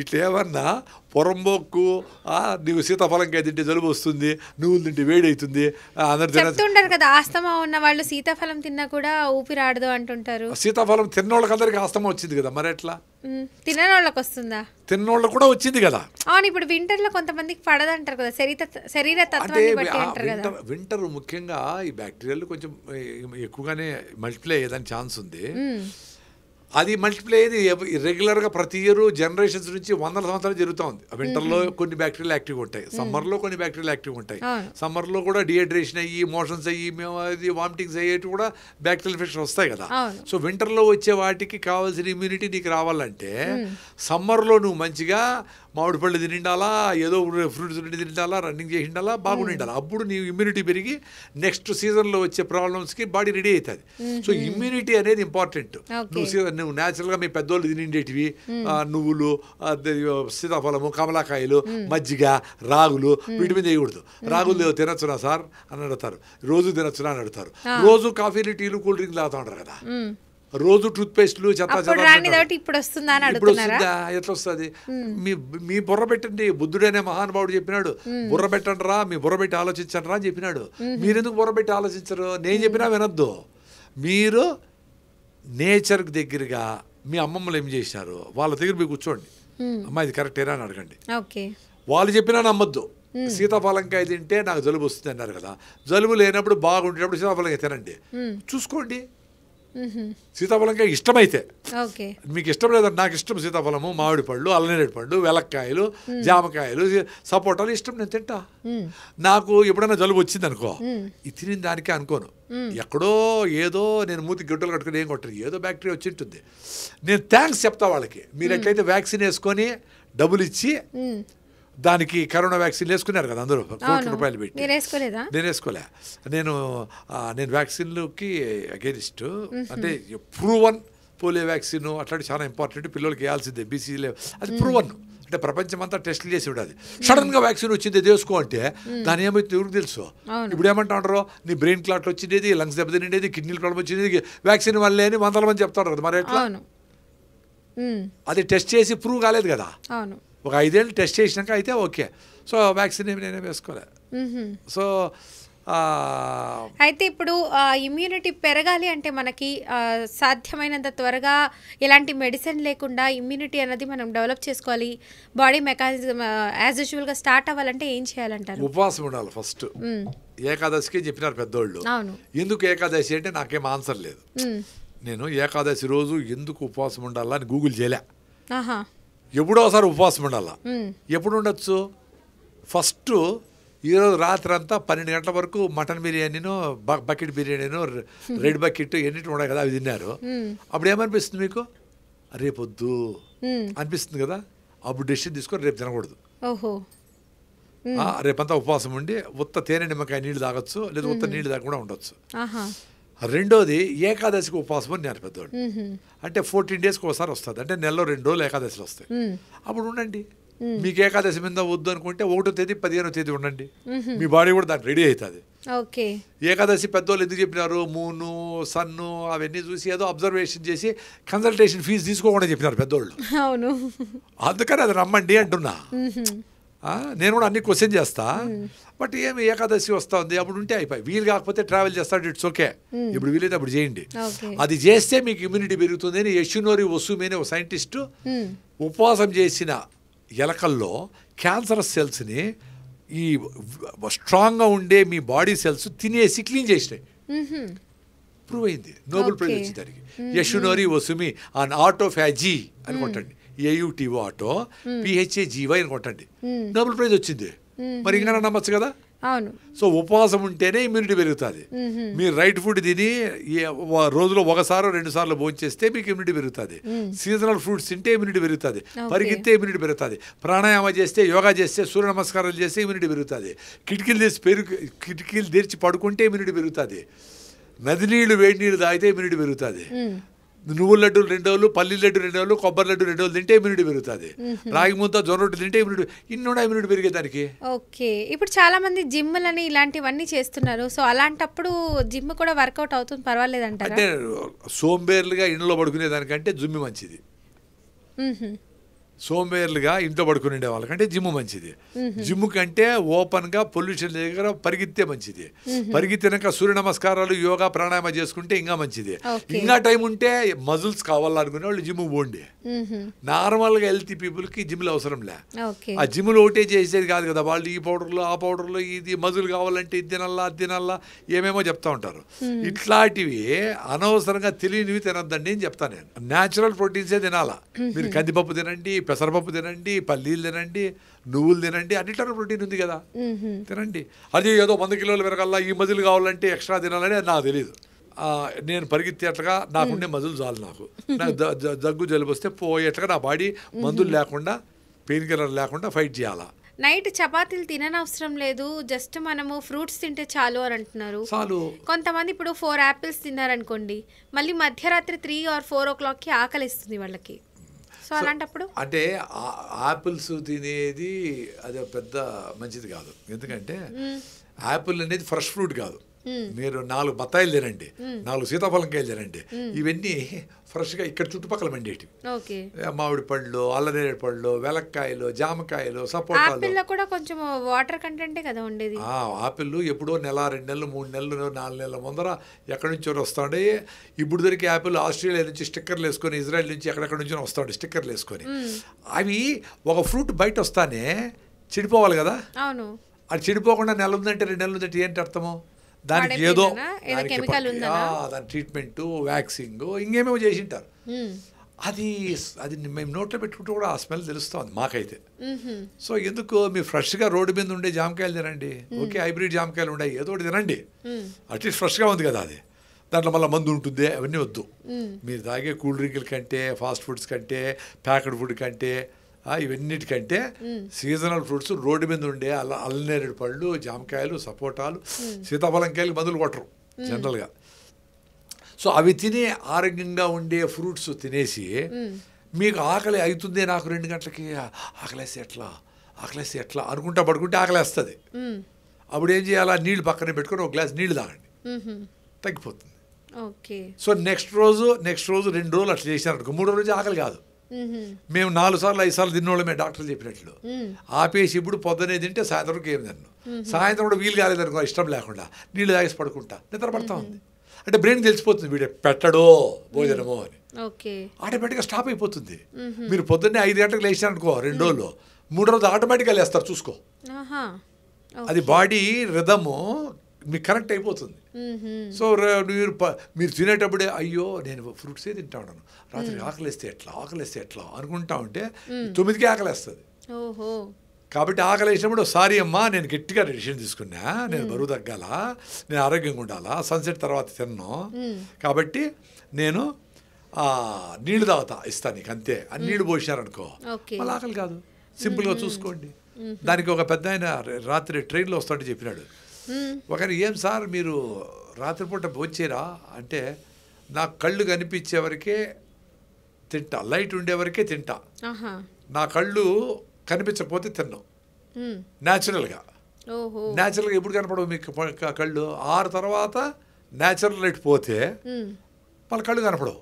ఇట్లా ఏమన్నా పొరంబోక్కు నీవు సీతాఫలంకాయ తింటే జలుబు వస్తుంది, నువ్వులు తింటే వేడి అవుతుంది అందరు చెప్తుంటారు కదా. ఆస్తమా ఉన్న వాళ్ళు సీతాఫలం తిన్నా కూడా ఊపిరాడదు అంటుంటారు. సీతాఫలం తిన్నోళ్ళకి అందరికి ఆస్తమా వచ్చింది కదా, మరి ఎట్లా తిననోళ్ళకి వస్తుందా? తిన్నోళ్ళకి కూడా వచ్చింది కదా. అవును, ఇప్పుడు వింటర్ లో కొంతమందికి పడదంటారు కదా, శరీర తత్వాన్ని బట్టి అంటారు కదా. వింటర్ ముఖ్యంగా ఈ బ్యాక్టీరియాలు కొంచెం ఎక్కువగానే మల్టిప్లై అయ్యేదానికి ఛాన్స్ ఉంది. అది మల్టిప్లై అయ్యేది రెగ్యులర్గా ప్రతి ఇయర్ జనరేషన్స్ నుంచి 100 సంవత్సరాలు జరుగుతూ ఉంది. వింటర్లో కొన్ని బ్యాక్టీరియాలు యాక్టివ్గా ఉంటాయి, సమ్మర్లో కొన్ని బ్యాక్టీరియాలు యాక్టివ్గా ఉంటాయి. సమ్మర్లో కూడా డిహైడ్రేషన్ అయ్యి మోషన్స్ అయ్యి అది వామిటింగ్స్ అయ్యేటి కూడా బ్యాక్టీరియల్ ఇన్ఫెక్షన్ వస్తాయి కదా. సో వింటర్లో వచ్చే వాటికి కావాల్సిన ఇమ్యూనిటీ నీకు రావాలంటే సమ్మర్లో నువ్వు మంచిగా మామిడి పళ్ళు తినిండాలా, ఏదో ఫ్రూట్స్ తినిండాలా, రన్నింగ్ చేసి ఉండాలా, బాగుండాలి. అప్పుడు నీ ఇమ్యూనిటీ పెరిగి నెక్స్ట్ సీజన్లో వచ్చే ప్రాబ్లమ్స్కి బాడీ రెడీ అవుతుంది. సో ఇమ్యూనిటీ అనేది ఇంపార్టెంట్. నువ్వు న్యాచురల్గా మీ పెద్దోళ్ళు తినిండేటివి నువ్వులు, సీతాఫలము, కమలాకాయలు, మజ్జిగ, రాగులు వీటి మీద వేయకూడదు. రాగులు తినచ్చునా సార్ అని అడుగుతారు, రోజు తినచ్చునా అని అడుగుతారు. రోజు కాఫీలు టీలు కూల్ డ్రింక్లు తాగుతూ ఉంటారు కదా, రోజు టూత్ పేస్ట్లు చెత్త ఇప్పుడు వస్తుందా ఎట్లా వస్తుంది? మీ బుర్ర పెట్టండి, బుద్ధుడనే మహానుభావుడు చెప్పినాడు, బుర్ర పెట్టండి రా, మీ బుర్ర పెట్టి ఆలోచించండి రా అని చెప్పినాడు. మీరెందుకు బుర్ర పెట్టి ఆలోచించరు? నేను చెప్పినా వినొద్దు. మీరు నేచర్కి దగ్గరగా మీ అమ్మమ్మలు ఏం చేసినారు వాళ్ళ దగ్గర మీరు కూర్చోండి, అమ్మ ఇది కరెక్టేనా అని అడగండి. వాళ్ళు చెప్పినా నమ్మొద్దు. సీతాఫలంకాయ తింటే నాకు జలుబు వస్తుంది అన్నారు కదా, జలుబు లేనప్పుడు బాగుండేటప్పుడు సీతాఫలంకాయ తినండి, చూసుకోండి. సీతాఫలంకాయ ఇష్టమైతే, మీకు ఇష్టం లేదంటే నాకు ఇష్టం సీతాఫలము, మామిడి పళ్ళు, అల్లనేరేడు పళ్ళు, వెలక్కాయలు, జామకాయలు, సపోటాలు ఇష్టం, నేను తింటా. నాకు ఎప్పుడైనా జలుబు వచ్చింది అనుకో, ఇది తిని దానికే అనుకోను, ఎక్కడో ఏదో నేను మూతికి గడ్డలు కట్టుకుని ఏం కొట్టను, ఏదో బ్యాక్టీరియా వచ్చి ఉంటుంది. నేను థ్యాంక్స్ చెప్తా వాళ్ళకి. మీరు ఎట్లయితే వ్యాక్సిన్ వేసుకొని డబ్బులు ఇచ్చి దానికి కరోనా వ్యాక్సిన్ వేసుకున్నారు కదా అందరూ, ₹1,00,00,000 పెట్టి. నేను వేసుకోలే. నేను వ్యాక్సిన్లకి అగేనిస్ట్. అంటే ప్రూవన్ పోలియో వ్యాక్సిన్ అట్లాంటి చాలా ఇంపార్టెంట్, పిల్లలకి వేయాల్సిందే. బీసీ అది ప్రూవన్, అంటే ప్రపంచం అంతా టెస్టులు చేసి ఉండదు. సడన్గా వ్యాక్సిన్ వచ్చింది వేసుకో అంటే దాని ఏమైతే ఎవరికి తెలుసు? ఇప్పుడు ఏమంటారు, నీ బ్రెయిన్ క్లాట్ వచ్చిండేది, లంగ్స్ దెబ్బతిండేది, కిడ్నీ ప్రాబ్లం వచ్చింది వ్యాక్సిన్ వల్లే అని 100 మంది చెప్తారు కదా, మరి ఎట్లా? అది టెస్ట్ చేసి ప్రూవ్ కాలేదు కదా. ఒక 5 ఏళ్ళు టెస్ట్ చేసినాక అయితే ఓకే. సో వ్యాక్సిన్ ఏమి నేనే వేసుకోలే. సో అయితే ఇప్పుడు ఇమ్యూనిటీ పెరగాలి అంటే మనకి సాధ్యమైనంత త్వరగా ఎలాంటి మెడిసిన్ లేకుండా ఇమ్యూనిటీ అనేది మనం డెవలప్ చేసుకోవాలి. బాడీ మెకానిజం యాజ్ యూజువల్గా స్టార్ట్ అవ్వాలంటే ఏం చేయాలంటారు? ఉపవాసం ఉండాలి ఫస్ట్. ఏకాదశికి చెప్పినారు పెద్దోళ్ళు. ఎందుకు ఏకాదశి అంటే నాకేం ఆన్సర్ లేదు. నేను ఏకాదశి రోజు ఎందుకు ఉపవాసం ఉండాలా అని గూగుల్ చేయలే. ఎప్పుడో ఒకసారి ఉపవాసం ఉండాలా. ఎప్పుడు ఉండొచ్చు? ఫస్ట్ ఈరోజు రాత్రి అంతా 12 గంటల వరకు మటన్ బిర్యానీను, బకెట్ బిర్యానీను, రెడ్ బకెట్ ఎన్నిటి ఉన్నాయి కదా, అవి తిన్నారు. అప్పుడు ఏమనిపిస్తుంది మీకు? రేపొద్దు అనిపిస్తుంది కదా. అప్పుడు డెసిషన్ తీసుకొని రేపు తినకూడదు. రేపంతా ఉపవాసం ఉండి ఉత్త తేనె నిమ్మకాయ నీళ్ళు తాగొచ్చు, లేదా ఉత్త నీళ్ళు తాగకుండా ఉండొచ్చు. రెండోది ఏకాదశికి ఉపవాసం అని నేను పెద్దవాడు. అంటే 14 డేస్కి ఒకసారి వస్తుంది. అంటే నెలలో 2 రోజులు ఏకాదశిలు వస్తాయి. అప్పుడు ఉండండి. మీకు ఏకాదశి మీద వద్దు అనుకుంటే 1వ తేదీ 15వ తేదీ ఉండండి. మీ బాడీ కూడా దానికి రెడీ అవుతుంది. ఏకాదశి పెద్దోళ్ళు ఎందుకు చెప్పినారు? మూను, సన్ను అవన్నీ చూసి ఏదో అబ్జర్వేషన్ చేసి కన్సల్టేషన్ ఫీజు తీసుకోకుండా చెప్పినారు పెద్దోళ్ళు. అందుకని అది నమ్మండి అంటున్నా. నేను కూడా అన్ని క్వశ్చన్ చేస్తా. బట్ ఏమి ఏకాదశి వస్తుంది అప్పుడు ఉంటే అయిపోయి. వీలు కాకపోతే ట్రావెల్ చేస్తాడు, ఇట్స్ ఓకే. ఇప్పుడు వీలైతే అప్పుడు చేయండి. అది చేస్తే మీకు ఇమ్యూనిటీ పెరుగుతుంది అని యషునోరి ఒసుమి అనే ఒక సైంటిస్టు ఉపవాసం చేసిన ఎలకల్లో క్యాన్సర్ సెల్స్ని, ఈ స్ట్రాంగ్గా ఉండే మీ బాడీ సెల్స్ తినేసి క్లీన్ చేసినాయి. ప్రూవ్ అయింది. నోబెల్ ప్రైజ్ వచ్చింది దానికి. యషునోరి ఒసుమి ఆన్ ఆటోఫాజీ అని కొట్టండి. AUTO ఆటో PHAGY అని కొట్టండి. నోబెల్ ప్రైజ్ వచ్చింది. మరి ఇంకా నమ్మచ్చు కదా. సో ఉపవాసం ఉంటేనే ఇమ్యూనిటీ పెరుగుతుంది. మీరు రైట్ ఫుడ్ తిని రోజులో 1 సారో 2 సార్లు భోంచేస్తే మీకు ఇమ్యూనిటీ పెరుగుతుంది. సీజనల్ ఫ్రూట్స్ తింటే ఇమ్యూనిటీ పెరుగుతుంది. పరిగెత్తే ఇమ్యూనిటీ పెరుగుతుంది. ప్రాణాయామ చేస్తే, యోగా చేస్తే, సూర్య నమస్కారాలు చేస్తే ఇమ్యూనిటీ పెరుగుతుంది. కిటికీలు తెరిచి పడుకుంటే ఇమ్యూనిటీ పెరుగుతుంది. నది నీళ్లు, వేడి నీళ్ళు తాగితే ఇమ్యూనిటీ పెరుగుతుంది. నువ్వుల లడ్డూలు 2 రోజులు, పల్లి లడ్డు 2 రోజులు, కొబ్బరి లడ్డు 2 రోజులు తింటే ఇమ్యూనిటీ పెరుగుతుంది. రాగి ముద్ద, జొన్న రొట్టె తింటే ఇమ్యూనిటీ, ఇన్ని ఇమ్యూనిటీ పెరిగేదానికి. ఓకే. ఇప్పుడు చాలా మంది జిమ్లని ఇలాంటివన్నీ చేస్తున్నారు. సో అలాంటప్పుడు జిమ్ కూడా వర్కౌట్ అవుతుంది, పర్వాలేదంటారా? అంటే సోంబేర్లుగా ఇంట్లో పడుకునే దానికంటే జిమ్ మంచిది. సోంబేర్లుగా ఇంట్లో పడుకుని ఉండే వాళ్ళకంటే జిమ్ మంచిది. జిమ్ కంటే ఓపెన్గా పొల్యూషన్ దగ్గర పరిగెత్తే మంచిది. పరిగెత్తినాక సూర్య నమస్కారాలు, యోగా, ప్రాణాయామ చేసుకుంటే ఇంకా మంచిది. ఇంకా టైం ఉంటే మజిల్స్ కావాలనుకునే వాళ్ళు జిమ్ పోండి. నార్మల్గా హెల్తీ పీపుల్కి జిమ్లు అవసరం లే. ఆ జిమ్లు ఒకటే చేసేది కాదు కదా. వాళ్ళు ఈ పౌడర్లు, ఆ పౌడర్లు, ఇది మజిల్ కావాలంటే ఇది తినల్లా, అది తినల్లా, ఏమేమో చెప్తా ఉంటారు. ఇట్లాంటివి అనవసరంగా తెలియనివి తినద్దండి అని చెప్తాను నేను. న్యాచురల్ ప్రోటీన్సే తినాలా. మీరు కందిపప్పు తినండి, పెసరపప్పు తినండి, పల్లీలు తినండి, నువ్వులు తినండి, అన్నిట్లో ప్రోటీన్ ఉంది కదా, తినండి. అది ఏదో 100 కిలోలు పెరగల్లా, ఈ మజిల్ కావాలంటే ఎక్స్ట్రా తినాలని నాకు తెలియదు. నేను పరిగెత్తేట్లుగా నాకుండే మజిల్ చాలు. నాకు దగ్గు జలుబు వస్తే పోయేట్లుగా నా బాడీ మందులు లేకుండా, పెయిన్ కిల్లర్ లేకుండా ఫైట్ చేయాలా. నైట్ చపాతీలు తిననవసరం లేదు, జస్ట్ మనము ఫ్రూట్స్ తింటే చాలు అని అంటున్నారు. కొంతమంది ఇప్పుడు 4 యాపిల్స్ తిన్నారనుకోండి, మళ్ళీ మధ్యరాత్రి 3 or 4 o'clockకి ఆకలిస్తుంది వాళ్ళకి. సో అలాంటప్పుడు అంటే యాపిల్స్ తినేది అది పెద్ద మంచిది కాదు. ఎందుకంటే యాపిల్ అనేది ఫ్రెష్ ఫ్రూట్ కాదు. మీరు 4 బత్తాయిలు తినండి, 4 సీతాఫలంకాయలు తినండి, ఇవన్నీ ఫ్రెష్గా ఇక్కడ చుట్టుపక్కల మండేటివి. మామిడి పళ్ళు, అల్లనేరేడు పళ్ళు, వెలక్కాయలు, జామకాయలు, సపోటాలు కూడా కొంచెం వాటర్ కంటెంటే కదా ఉండేది. ఆపిల్ ఎప్పుడో 1, 2 నెలలు, 3 నెలలు, 4 నెలల ముందర ఎక్కడి నుంచో వస్తాండే. ఇప్పుడు దొరికి యాపిల్ ఆస్ట్రేలియా నుంచి స్టిక్కర్లు వేసుకొని, ఇజ్రాయెల్ నుంచి ఎక్కడెక్కడి నుంచో వస్తాడు స్టిక్కర్లు వేసుకొని. అవి ఒక ఫ్రూట్ బయట వస్తానే చెడిపోవాలి కదా. అవును. అది చెడిపోకుండా నెల ఉందంటే 2 నెలలు ఉందంటే ఏంటి అర్థము? దానికి ఏదో దాని ట్రీట్మెంట్, వ్యాక్సింగ్, ఇంకేమేమో చేసింటారు. అది మేము నోట్లో పెట్టుకుంటూ కూడా ఆ స్మెల్ తెలుస్తుంది మాకైతే. సో ఎందుకు మీరు ఫ్రెష్గా రోడ్డు మీద ఉండే జామకాయలు తినండి. ఓకే, హైబ్రిడ్ జామకాయలు ఉన్నాయి, ఏదో ఒకటి తినండి. అట్లీస్ట్ ఫ్రెష్గా ఉంది కదా అది. దాంట్లో మళ్ళీ మందు ఉంటుంది, అవన్నీ వద్దు. మీరు తాగే కూల్ డ్రింకుల కంటే, ఫాస్ట్ ఫుడ్స్ కంటే, ప్యాకెడ్ ఫుడ్ కంటే, ఇవన్నిటికంటే సీజనల్ ఫ్రూట్స్, రోడ్డు మీద ఉండే అల్లనేరేడు పళ్ళు, జామకాయలు, సపోటాలు, సీతాఫలంకాయలు మందులు కొట్టరు జనరల్గా. సో అవి తినే ఆరోగ్యంగా ఉండే ఫ్రూట్స్ తినేసి మీకు ఆకలి అవుతుంది, నాకు 2 గంటలకి ఆకలేస్తే ఎట్లా అనుకుంటా పడుకుంటే ఆకలేస్తుంది. అప్పుడు ఏం చేయాలా? నీళ్ళు పక్కనే పెట్టుకొని 1 గ్లాస్ నీళ్ళు తాగండి, తగ్గిపోతుంది. సో నెక్స్ట్ రోజు 2 రోజులు అట్లా చేసినారనుకో, 3వ రోజు ఆకలి కాదు. మేము 4 సార్లు 5 సార్లు తిన్నోళ్ళమే డాక్టర్లు చెప్పినట్లు. ఆపేసి ఇప్పుడు పొద్దునే తింటే సాయంత్రం ఏమి తిన్ను. సాయంత్రం కూడా వీలు కాలేదనుకో, ఇష్టం లేకుండా నీళ్ళు తాగేసి పడుకుంటా, నిద్ర పడతా ఉంది. అంటే బ్రెయిన్ తెలిసిపోతుంది వీడే పెట్టడో భోజనమో అని, ఆటోమేటిక్గా స్టాప్ అయిపోతుంది. మీరు పొద్దున్నే 5 గంటలకు లేచారనుకో 2 రోజులు, 3 రోజులు ఆటోమేటిక్గా లేస్తారు చూసుకో. అది బాడీ రిథము మీకు కనెక్ట్ అయిపోతుంది. సో మీరు తినేటప్పుడే అయ్యో నేను ఫ్రూట్సే తింటా ఉన్నాను, రాత్రి ఆకలిస్తే ఎట్లా అనుకుంటా ఉంటే 9కి ఆకలేస్తుంది. కాబట్టి ఆకలి వేసినప్పుడు సారీ అమ్మా నేను గట్టిగా డెసిషన్ తీసుకున్నా, నేను బరువు తగ్గాల, నేను ఆరోగ్యంగా ఉండాలా, సన్సెట్ తర్వాత తిన్నాను, కాబట్టి నేను నీళ్లు తాగుతా ఇస్తాను నీకు అంతే అని నీళ్లు పోసినారనుకో మళ్ళీ ఆకలి కాదు. సింపుల్గా చూసుకోండి. దానికి ఒక పెద్ద ఆయన రాత్రి ట్రైన్లో వస్తుంటే చెప్పినాడు, ఒకరి ఏం సార్ మీరు రాత్రిపూట భోంచేరా అంటే, నా కళ్ళు కనిపించేవరకే తింటా, లైట్ ఉండేవరకే తింటా, నా కళ్ళు కనిపించకపోతే తిన్నాం. న్యాచురల్గా ఎప్పుడు కనపడవు మీకు కళ్ళు, 6 తర్వాత న్యాచురల్ లైట్ పోతే వాళ్ళ కళ్ళు కనపడవు.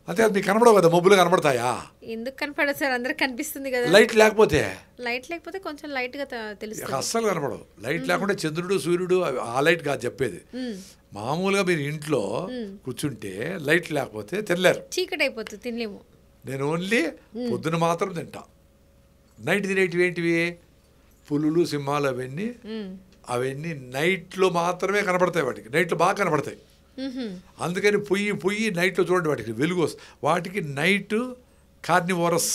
అంతే కదా, మీకు కనపడవు కదా, మబ్బులు కనపడతాయా? ఎందుకు కనపడదు సార్, అందరికి కనిపిస్తుంది కదా. లైట్ లేకపోతే కొంచెం లైట్ గా తెలుస్తుంది, అస్సలు కనపడవు. లైట్ లేకుండా చంద్రుడు సూర్యుడు ఆ లైట్ కాదు చెప్పేది. మామూలుగా మీరు ఇంట్లో కూర్చుంటే లైట్ లేకపోతే తినలేరు, చీకటి అయిపోతుంది, తినలేము. నేను ఓన్లీ పొద్దున మాత్రం తింటా. నైట్ తినేటివి ఏంటివి, పులులు సింహాలు అవన్నీ నైట్లో మాత్రమే కనపడతాయి. వాటికి నైట్లో బాగా కనపడతాయి. అందుకని పొయ్యి నైట్లో చూడండి, వాటికి వెలుగు వాటికి నైట్ కార్నివోరస్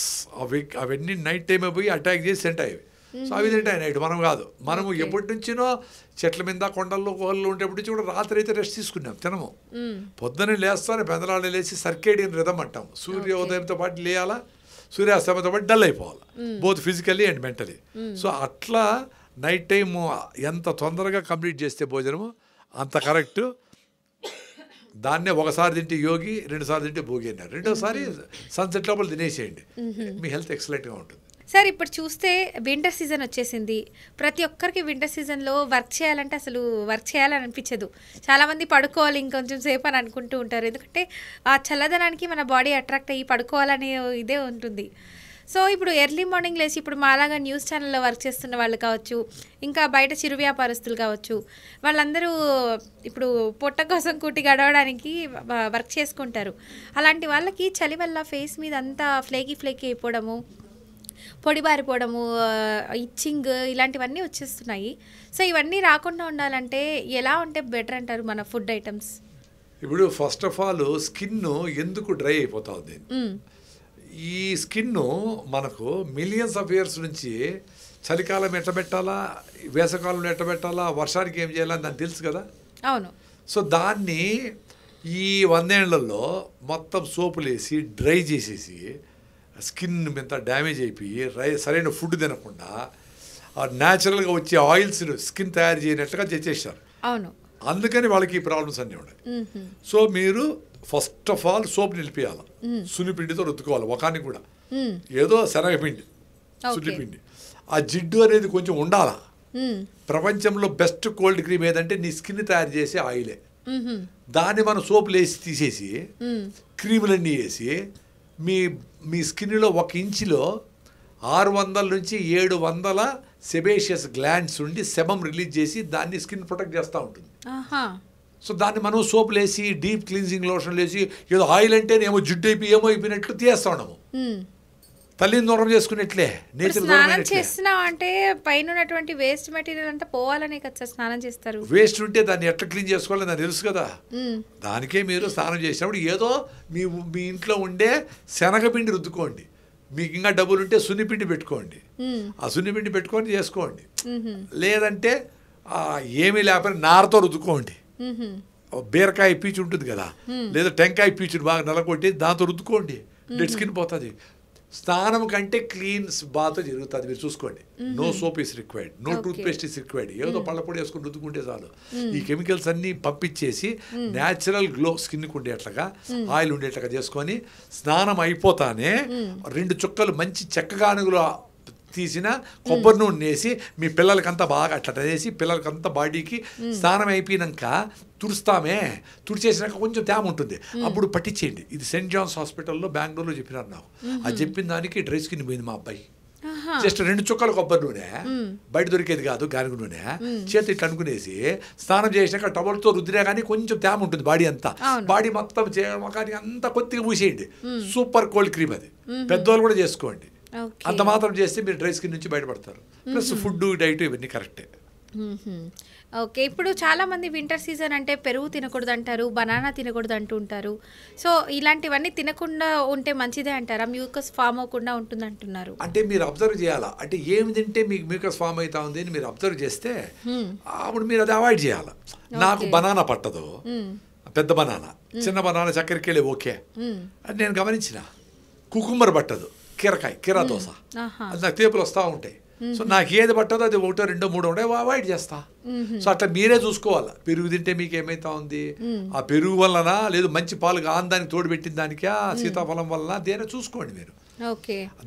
అవన్నీ నైట్ టైమే పోయి అటాక్ చేసి తింటాయి. సో అవి తింటాయి నైట్, మనం కాదు. మనము ఎప్పటి నుంచినో చెట్ల మీద కొండల్లో కోళ్ళు ఉండేప్పటి నుంచి కూడా రాత్రి అయితే రెస్ట్ తీసుకున్నాం, తినము. పొద్దున్నే లేస్తానే పెందలాడే లేచి సర్కేడియన్ రిథమ్ అంటాం. సూర్యోదయంతో పాటు లేయాలా, సూర్యాస్తమయంతో పాటు డల్ అయిపోవాలి, both physically and mentally. So అట్లా నైట్ టైము ఎంత తొందరగా కంప్లీట్ చేస్తే భోజనము అంత కరెక్ట్. దాన్నే ఒకసారి తింటే యోగి, 2 సార్లు తింటే భోగి అన్నారు. 2వ సారి సన్సెట్ లోపల తినేసేయండి, మీ హెల్త్ ఎక్సలెంట్గా ఉంటుంది. సార్ ఇప్పుడు చూస్తే వింటర్ సీజన్ వచ్చేసింది. ప్రతి ఒక్కరికి వింటర్ సీజన్లో వర్క్ చేయాలంటే అసలు వర్క్ చేయాలని అనిపించదు. చాలామంది పడుకోవాలి ఇంకొంచెం సేపు అని అనుకుంటూ ఉంటారు, ఎందుకంటే ఆ చల్లదనానికి మన బాడీ అట్రాక్ట్ అయ్యి పడుకోవాలనే ఇదే ఉంటుంది. సో ఇప్పుడు ఎర్లీ మార్నింగ్ లేచి ఇప్పుడు మాలాగా న్యూస్ ఛానల్లో వర్క్ చేస్తున్న వాళ్ళు కావచ్చు, ఇంకా బయట చిరు వ్యాపారస్తులు కావచ్చు, వాళ్ళందరూ ఇప్పుడు పొట్ట కోసం కూటి గడవడానికి వర్క్ చేసుకుంటారు. అలాంటి వాళ్ళకి చలి వల్ల ఫేస్ మీద అంతా ఫ్లేకీ అయిపోవడము, పొడిబారిపోవడము, ఇచ్చింగ్ ఇలాంటివన్నీ వచ్చేస్తున్నాయి. సో ఇవన్నీ రాకుండా ఉండాలంటే ఎలా ఉంటే బెటర్ అంటారు మన ఫుడ్ ఐటమ్స్? ఇప్పుడు ఫస్ట్ ఆఫ్ ఆల్ స్కిన్ ఎందుకు డ్రై అయిపోతుంది? ఈ స్కిన్ మనకు మిలియన్స్ ఆఫ్ ఇయర్స్ నుంచి చలికాలం ఎట్ట పెట్టాలా, వేసవకాలంలో ఎట్ట పెట్టాలా, వర్షానికి ఏం చేయాలని దానికి తెలుసు కదా. అవును. సో దాన్ని ఈ 100 ఏళ్లలో మొత్తం సోపులు వేసి డ్రై చేసేసి స్కిన్ మీద డ్యామేజ్ అయిపోయి సరైన ఫుడ్ తినకుండా న్యాచురల్గా వచ్చే ఆయిల్స్ స్కిన్ తయారు చేయనట్లుగా చేసేసారు. అవును. అందుకని వాళ్ళకి ఈ ప్రాబ్లమ్స్ అన్నీ ఉన్నాయి. సో మీరు ఫస్ట్ ఆఫ్ ఆల్ సోప్ నిలిపేయాలి, సున్నిపిండితో రుద్దుకోవాలి ముఖానికి కూడా, ఏదో శనగపిండి సున్నిపిండి. ఆ జిడ్డు అనేది కొంచెం ఉండాలా. ప్రపంచంలో బెస్ట్ కోల్డ్ క్రీమ్ ఏదంటే నీ స్కిన్ తయారు చేసే ఆయిలే. దాన్ని మనం సోపులు వేసి తీసేసి క్రీములన్నీ వేసి మీ స్కిన్లో 1 ఇంచులో 600 నుంచి 700 సెబేషియస్ గ్లాండ్స్ ఉండి సెబం రిలీజ్ చేసి దాన్ని స్కిన్ ప్రొటెక్ట్ చేస్తూ ఉంటుంది. సో దాన్ని మనం సోపులు వేసి డీప్ క్లీన్జింగ్ లోషన్లు వేసి ఏదో ఆయిల్ అంటేనేమో జిడ్డు అయిపోయి ఏమో అయిపోయినట్లు తీయేస్తా ఉన్నాము, తల్లిని దూరం చేసుకున్నట్లే. స్నానం చేస్తున్నాం అంటే పైన ఉన్నటువంటి వేస్ట్ మెటీరియల్ అంతా పోవాలనే కదా స్నానం చేస్తారు. వేస్ట్ ఉంటే దాన్ని ఎట్లా క్లీన్ చేసుకోవాలని నాకు తెలుసు కదా. దానికే మీరు స్నానం చేసినప్పుడు ఏదో మీ ఇంట్లో ఉండే శనగపిండి రుద్దుకోండి, మీకు ఇంకా డబ్బులు ఉంటే సున్నిపిండి పెట్టుకోండి, ఆ సున్నిపిండి పెట్టుకొని చేసుకోండి. లేదంటే ఏమీ లేకపోతే నారతో రుద్దుకోండి. బీరకాయ పీచు ఉంటుంది కదా, లేదా టెంకాయ పీచుని బాగా నలకొట్టి దాంతో రుద్దుకోండి, డెడ్ స్కిన్ పోతుంది. స్నానం కంటే క్లీన్ బాత్ జరుగుతుంది, మీరు చూసుకోండి. No soap is required, no toothpaste is required. ఏదో పళ్ళపొడి వేసుకుని రుద్దుకుంటే చాలు. ఈ కెమికల్స్ అన్నీ పంపించేసి న్యాచురల్ గ్లో స్కిన్కి ఉండేట్లుగా ఆయిల్ ఉండేట్లుగా చేసుకొని స్నానం అయిపోతానే 2 చుక్కలు మంచి చెక్కగానుగులో తీసిన కొబ్బరి నూనె వేసి మీ పిల్లలకంతా బాగా అట్లా వేసి పిల్లలకంతా బాడీకి స్నానం అయిపోయినాక తుడుస్తామే, తుడిచేసినాక కొంచెం తేమ ఉంటుంది, అప్పుడు పట్టించేయండి. ఇది సెయింట్ జాన్స్ హాస్పిటల్లో బెంగళూరులో చెప్పినారు నాకు. అది చెప్పిన దానికి డ్రై స్కిన్ పోయింది మా అబ్బాయి. జస్ట్ 2 చుక్కలు కొబ్బరి నూనె, బయట దొరికేది కాదు గానుగ నూనె, చేతి ఇట్లా అనుకునేసి స్నానం చేసినాక టవల్తో రుద్దినా కానీ కొంచెం తేమ ఉంటుంది బాడీ అంతా, బాడీ మొత్తం ముఖానికి అంతా కొద్దిగా పూసేయండి. సూపర్ కోల్డ్ క్రీమ్ అది, పెద్దవాళ్ళు కూడా చేసుకోండి. అంత మాత్రం చేస్తే మీరు డ్రై స్కిన్ నుంచి బయటపడతారు. ప్లస్ ఫుడ్ డైట్ ఇవన్నీ కరెక్టే. ఓకే. ఇప్పుడు చాలామంది వింటర్ సీజన్ అంటే పెరుగు తినకూడదు అంటారు, బనానా తినకూడదు అంటూ ఉంటారు. సో ఇలాంటివన్నీ తినకుండా ఉంటే మంచిదే అంటారా? మ్యూకస్ ఫామ్ అవ్వకుండా ఉంటుంది అంటున్నారు. అంటే మీరు అబ్జర్వ్ చేయాలా, అంటే ఏమి తింటే మీకు మ్యూకస్ ఫామ్ అవుతా ఉంది అని మీరు అబ్జర్వ్ చేస్తే అప్పుడు మీరు అది అవాయిడ్ చేయాలి. నాకు బనానా పట్టదు, పెద్ద బనానా, చిన్న బనానా చక్కెరకేళి ఓకే అని నేను గమనించిన. కుకుంబర్ పట్టదు, కీరా దోస, అది నాకు తేపులు వస్తూ ఉంటాయి. సో నాకు ఏది పట్టదో అది 1, 2, 3 ఉంటాయి, అవాయిడ్ చేస్తా. సో అట్లా మీరే చూసుకోవాలి. పెరుగు తింటే మీకు ఏమైతా ఉంది, ఆ పెరుగు వలన లేదు మంచి పాలు ఆందానికి తోడు పెట్టిన దానికా సీతాఫలం వలన దేని చూసుకోండి మీరు.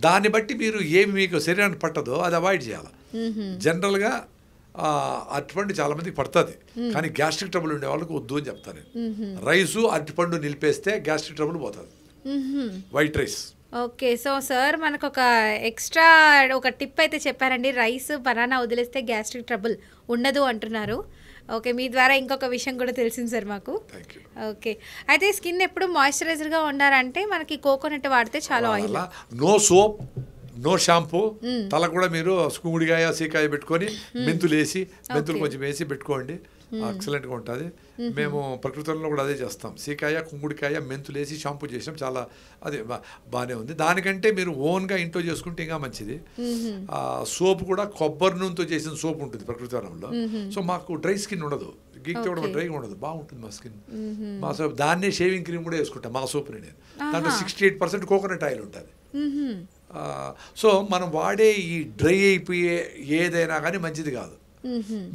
దాన్ని బట్టి మీరు ఏమి మీకు శరీరానికి పట్టదో అది అవాయిడ్ చేయాలి. జనరల్గా అరటిపండు చాలా మందికి పడుతుంది, కానీ గ్యాస్ట్రిక్ ట్రబుల్ ఉండే వాళ్ళకి వద్దు అని చెప్తాను నేను. రైసు అరటిపండు నిలిపేస్తే గ్యాస్ట్రిక్ ట్రబుల్ పోతుంది, white rice. Okay. So sir మనకు ఒక ఎక్స్ట్రా ఒక టిప్ అయితే చెప్పారండి, రైస్ బనానా వదిలేస్తే గ్యాస్ట్రిక్ ట్రబుల్ ఉండదు అంటున్నారు. ఓకే, మీ ద్వారా ఇంకొక విషయం కూడా తెలిసింది సార్ మాకు. ఓకే, అయితే స్కిన్ ఎప్పుడు మాయిశ్చరైజర్గా ఉండాలంటే మనకి కోకోనట్ వాడితే చాలా oil, no soap, no shampoo. తల కూడా మీరు కుంగుడికాయ సీకాయ పెట్టుకొని మెంతులు కొంచెం వేసి పెట్టుకోండి, ఎక్సలెంట్గా ఉంటుంది. మేము ప్రకృతిలో కూడా అదే చేస్తాం, సీకాయ కుంగుడికాయ మెంతులు వేసి షాంపూ చేసాం, చాలా అది బాగానే ఉంది. దానికంటే మీరు ఓన్గా ఇంట్లో చేసుకుంటే ఇంకా మంచిది. సోప్ కూడా కొబ్బరి నూనెతో చేసిన సోప్ ఉంటుంది ప్రకృతి వనంలో. సో మాకు డ్రై స్కిన్ ఉండదు, గీక్తే కూడా డ్రైగా ఉండదు, బాగుంటుంది మా స్కిన్. మా సోప్ దాన్నే షేవింగ్ క్రీమ్ కూడా వేసుకుంటాం మా సోప్ని నేను. దాంట్లో 68% కోకోనట్ ఆయిల్ ఉంటుంది. సో మనం వాడే ఈ డ్రై అయిపోయే ఏదైనా కానీ మంచిది కాదు.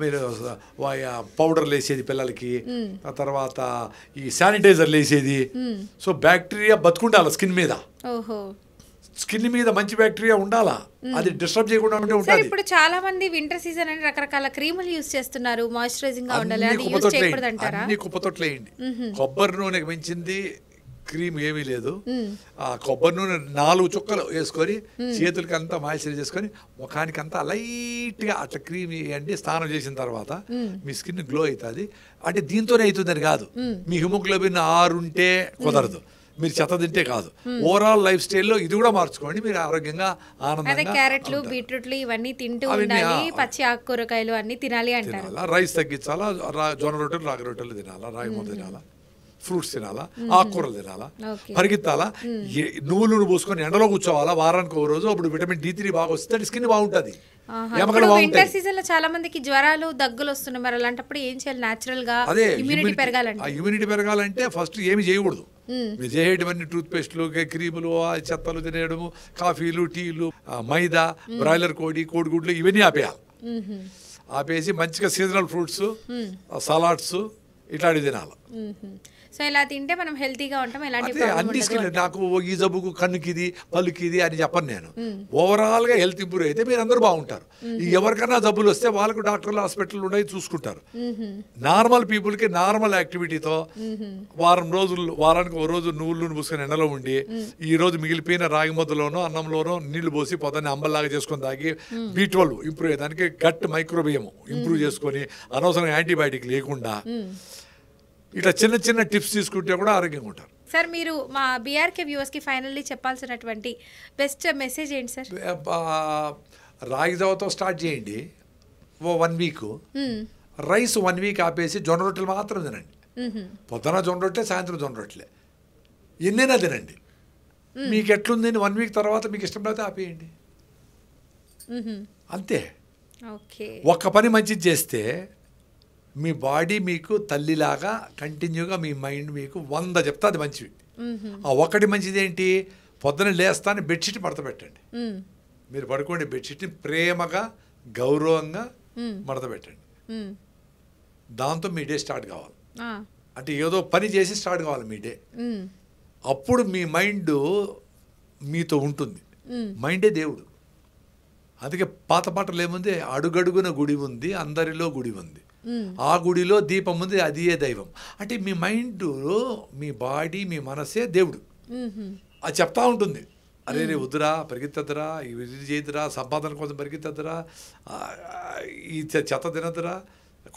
మీరు పౌడర్లు వేసేది పిల్లలకి, ఆ తర్వాత ఈ శానిటైజర్లు వేసేది, సో బ్యాక్టీరియా బతుకుండాలి స్కిన్ మీద. స్కిన్ మీద మంచి బ్యాక్టీరియా ఉండాలా, అది డిస్టర్బ్ చేయకుండా ఉంటే ఉంటుంది. ఇప్పుడు చాలా మంది వింటర్ సీజన్ అని రకరకాల క్రీములు యూజ్ చేస్తున్నారు, మాయిశ్చరైజింగ్ గా ఉండాలి, అది యూజ్ చేయకూడదు అంటారా? అన్ని కుప్పతొట్లేయండి. కొబ్బరి నూనెకి మించింది క్రీమ్ ఏమీ లేదు. ఆ కొబ్బరి నూనె 4 చుక్కలు వేసుకొని చేతులకి అంతా మాయిశ్చరైజ్ చేసుకొని ముఖానికి అంతా లైట్గా అట్లా క్రీమ్ వేయండి. స్నానం చేసిన తర్వాత మీ స్కిన్ గ్లో అవుతుంది. అంటే దీంతోనే అవుతుందని కాదు, మీ హిమోగ్లోబిన్ 6 ఉంటే కుదరదు, మీరు చెత్త తింటే కాదు. ఓవరాల్ లైఫ్ స్టైల్లో ఇది కూడా మార్చుకోండి, మీరు ఆరోగ్యంగా ఆనందంగా. క్యారెట్లు, బీట్రూట్లు ఇవన్నీ తింటూ ఉండాలి, పచ్చి ఆకుకూరకాయలు అన్ని తినాలి అంటారు. రైస్ తగ్గించాలా, జొన్న రొట్టెలు రాగి రొట్టెలు తినాలా, రాగి ముద్ద తినాలా, ఫ్రూట్స్ తినాలా, ఆకుకూరలు తినాలా, పరిగెత్తాలా, నువ్వులు పోసుకొని ఎండలో కూర్చోవాలా వారానికి ఒక రోజు. అప్పుడు విటమిన్ D3 బాగా వస్తుంది, స్కిన్ బాగుంటుంది. వింటర్ సీజన్ లో చాలా మందికి జ్వరాలు దగ్గులు వస్తున్నాయి, మరి అలాంటప్పుడు ఏం చేయాలి? న్యాచురల్ గా ఇమ్యూనిటీ పెరగాలంటే, ఇమ్యూనిటీ పెరగాలంటే ఫస్ట్ ఏమి చేయకూడదు. మీరు చేసేటివన్నీ టూత్ పేస్టులు, క్రీములు, చెత్తలు తినేయడము, కాఫీలు, టీలు, మైదా, బ్రాయిలర్ కోడిగుడ్లు ఇవన్నీ ఆపేయాలి. ఆపేసి మంచిగా సీజనల్ ఫ్రూట్స్, సలాడ్స్ ఇట్లాంటివి తినాలి. సో ఇలా తింటే మనం హెల్తీగా ఉంటాం. అన్ని స్కిన్ నాకు ఈ జబ్బుకు కన్నుకిది పళ్ళుకిది అని చెప్పను నేను. ఓవరాల్ గా హెల్త్ ఇంప్రూవ్ అయితే మీరు అందరూ బాగుంటారు. ఎవరికైనా జబ్బులు వస్తే వాళ్ళకు డాక్టర్లు హాస్పిటల్ ఉన్నాయి చూసుకుంటారు. నార్మల్ పీపుల్ కి నార్మల్ యాక్టివిటీతో వారానికి ఒక రోజు నువ్వులు పూసుకొని ఎండలో ఉండి ఈ రోజు మిగిలిపోయిన రాగి ముద్దలోనో అన్నంలోనో నీళ్లు పోసి పొద్దున్నే అంబల్లాగా చేసుకొని తాగి B12 ఇంప్రూవ్ అయ్యేదానికి గట్ మైక్రోబియం ఇంప్రూవ్ చేసుకొని అనవసరం యాంటీబయాటిక్ లేకుండా ఇట్లా చిన్న చిన్న టిప్స్ తీసుకుంటే కూడా ఆరోగ్యంగా ఉంటారు. సార్ మీరు మా బీఆర్కే వ్యూవర్స్ కి ఫైనల్లీ చెప్పాల్సినటువంటి బెస్ట్ మెసేజ్ ఏంటి సార్? రాగి జావతో స్టార్ట్ చేయండి, 1 వీక్. రైస్ 1 వీక్ ఆపేసి జొన్న రొట్టెలు మాత్రం తినండి. పొద్దున జొన్న రొట్టె, సాయంత్రం జొన్న రొట్టెలే, ఎన్నైనా తినండి. మీకు ఎట్లుంది 1 వీక్ తర్వాత మీకు ఇష్టం లేకపోతే ఆపేయండి, అంతే. ఒక్క పని మంచిది చేస్తే మీ బాడీ మీకు తల్లిలాగా కంటిన్యూగా మీ మైండ్ మీకు 100 చెప్తా అది మంచివి. ఆ ఒకటి మంచిది ఏంటి, పొద్దున లేస్తాను బెడ్షీట్ మడత పెట్టండి. మీరు పడుకోండి, బెడ్షీట్ని ప్రేమగా గౌరవంగా మడత పెట్టండి. దాంతో మీ డే స్టార్ట్ కావాలి. అంటే ఏదో పని చేసి స్టార్ట్ కావాలి మీ డే. అప్పుడు మీ మైండ్ మీతో ఉంటుంది. మైండే దేవుడు. అందుకే పాత పాటలు ఏముంది, అడుగడుగున గుడి ఉంది, అందరిలో గుడి ఉంది, ఆ గుడిలో దీపం ఉంది, అది ఏ దైవం. అంటే మీ మైండ్లో మీ బాడీ మీ మనసే దేవుడు. అది చెప్తా ఉంటుంది, అరే రే వద్దురా, పరిగెత్తద్దురా, ఇది చేయదురా, సంపాదన కోసం పరిగెత్తద్దురా, ఈ చెత్త తినద్దురా,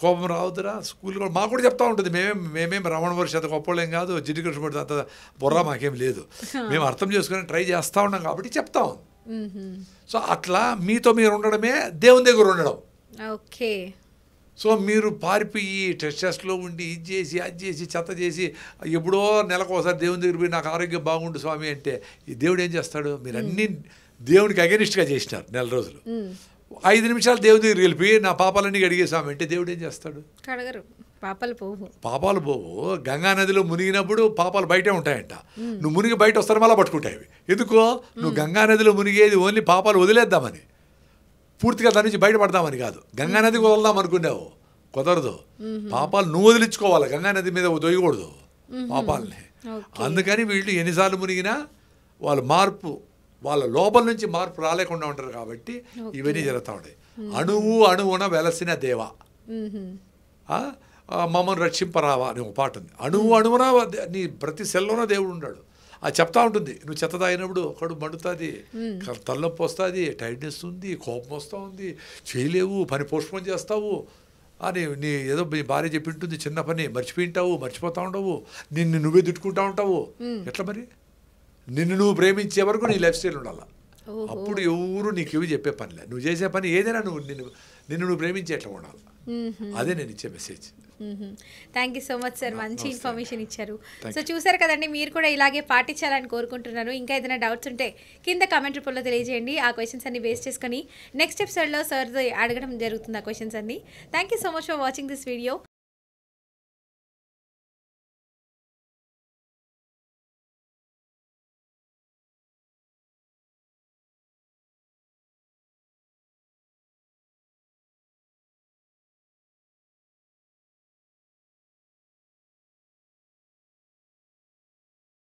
కోపం రావద్దురా. స్కూల్ కూడా మాకు కూడా చెప్తా ఉంటుంది. మేమేం రమణ వర్ష అంత గొప్పలేం కాదు, జిడ్డు కృష్ణమూర్తి అంత బుర్ర మాకేం లేదు, మేము అర్థం చేసుకుని ట్రై చేస్తూ ఉన్నాం కాబట్టి చెప్తాం. సో అట్లా మీతో మీరు ఉండడమే దేవుని దగ్గర ఉండడం. ఓకే. సో మీరు పారిపోయి టెస్ట్లో ఉండి ఇది చేసి అది చేసి చెత్త చేసి ఎప్పుడో నెలకు ఒకసారి దేవుని దగ్గర పోయి నాకు ఆరోగ్యం బాగుండు స్వామి అంటే ఈ దేవుడు ఏం చేస్తాడు? మీరు అన్ని దేవుడికి అగెనిస్ట్గా చేసినారు నెల రోజులు, 5 నిమిషాలు దేవుని దగ్గరికి వెళ్ళిపోయి నా పాపాలన్నీ కడిగే స్వామి అంటే దేవుడు ఏం చేస్తాడు? కడగరు, పాపాలు పోవు. పాపాలు పోవు. గంగా నదిలో మునిగినప్పుడు పాపాలు బయటే ఉంటాయంట, నువ్వు మునిగి బయట వస్తాను మళ్ళీ పట్టుకుంటాయి. ఎందుకో నువ్వు గంగా నదిలో మునిగేది ఓన్లీ పాపాలు వదిలేద్దామని, పూర్తిగా దాని నుంచి బయటపడదామని కాదు. గంగా నదికి వదలదాం అనుకున్నావు, కుదరదు. పాపాలు నువ్వు వదిలించుకోవాలి, గంగా నది మీద దొయ్యకూడదు పాపాలని. అందుకని వీళ్ళు ఎన్నిసార్లు మునిగినా వాళ్ళ మార్పు, వాళ్ళ లోపల నుంచి మార్పు రాలేకుండా ఉంటారు కాబట్టి ఇవన్నీ జరుగుతూ ఉంటాయి. అణువు అణువున వెలసిన దేవ మమ్మల్ని రక్షింపరావా అని ఒక పాట ఉంది. అణువు అణువున నీ ప్రతి సెల్లోనూ దేవుడు ఉన్నాడు. అది చెప్తా ఉంటుంది. నువ్వు చెత్త తాగినప్పుడు కడుపు మండుతుంది, తలనొప్పి వస్తుంది, టైట్నెస్ ఉంది, కోపం వస్తూ ఉంది, చేయలేవు, పని పోస్ట్పోన్ చేస్తావు అని నీ ఏదో మీ భార్య చెప్పింటుంది, చిన్న పని మర్చిపోయింటావు, మర్చిపోతూ ఉండవు, నిన్ను నువ్వే తిట్టుకుంటూ ఉంటావు. ఎట్లా మరి? నిన్ను నువ్వు ప్రేమించే వరకు నీ లైఫ్ స్టైల్ ఉండాలి. అప్పుడు ఎవరు నీకు ఇవి చెప్పే పనిలే. నువ్వు చేసే పని ఏదైనా నిన్ను నువ్వు ప్రేమించే ఎట్లా ఉండాలి. అదే నేను ఇచ్చే message. Thank you so much sir, మంచి ఇన్ఫర్మేషన్ ఇచ్చారు. సో చూసారు కదండి, మీరు కూడా ఇలాగే పాటించాలని కోరుకుంటున్నాను. ఇంకా ఏదైనా డౌట్స్ ఉంటే కింద కామెంట్ రూపంలో తెలియజేయండి. ఆ క్వశ్చన్స్ అన్ని బేస్ చేసుకొని నెక్స్ట్ ఎపిసోడ్లో సార్ అడగడం జరుగుతుంది ఆ క్వశ్చన్స్ అన్ని. Thank you so much for watching this video.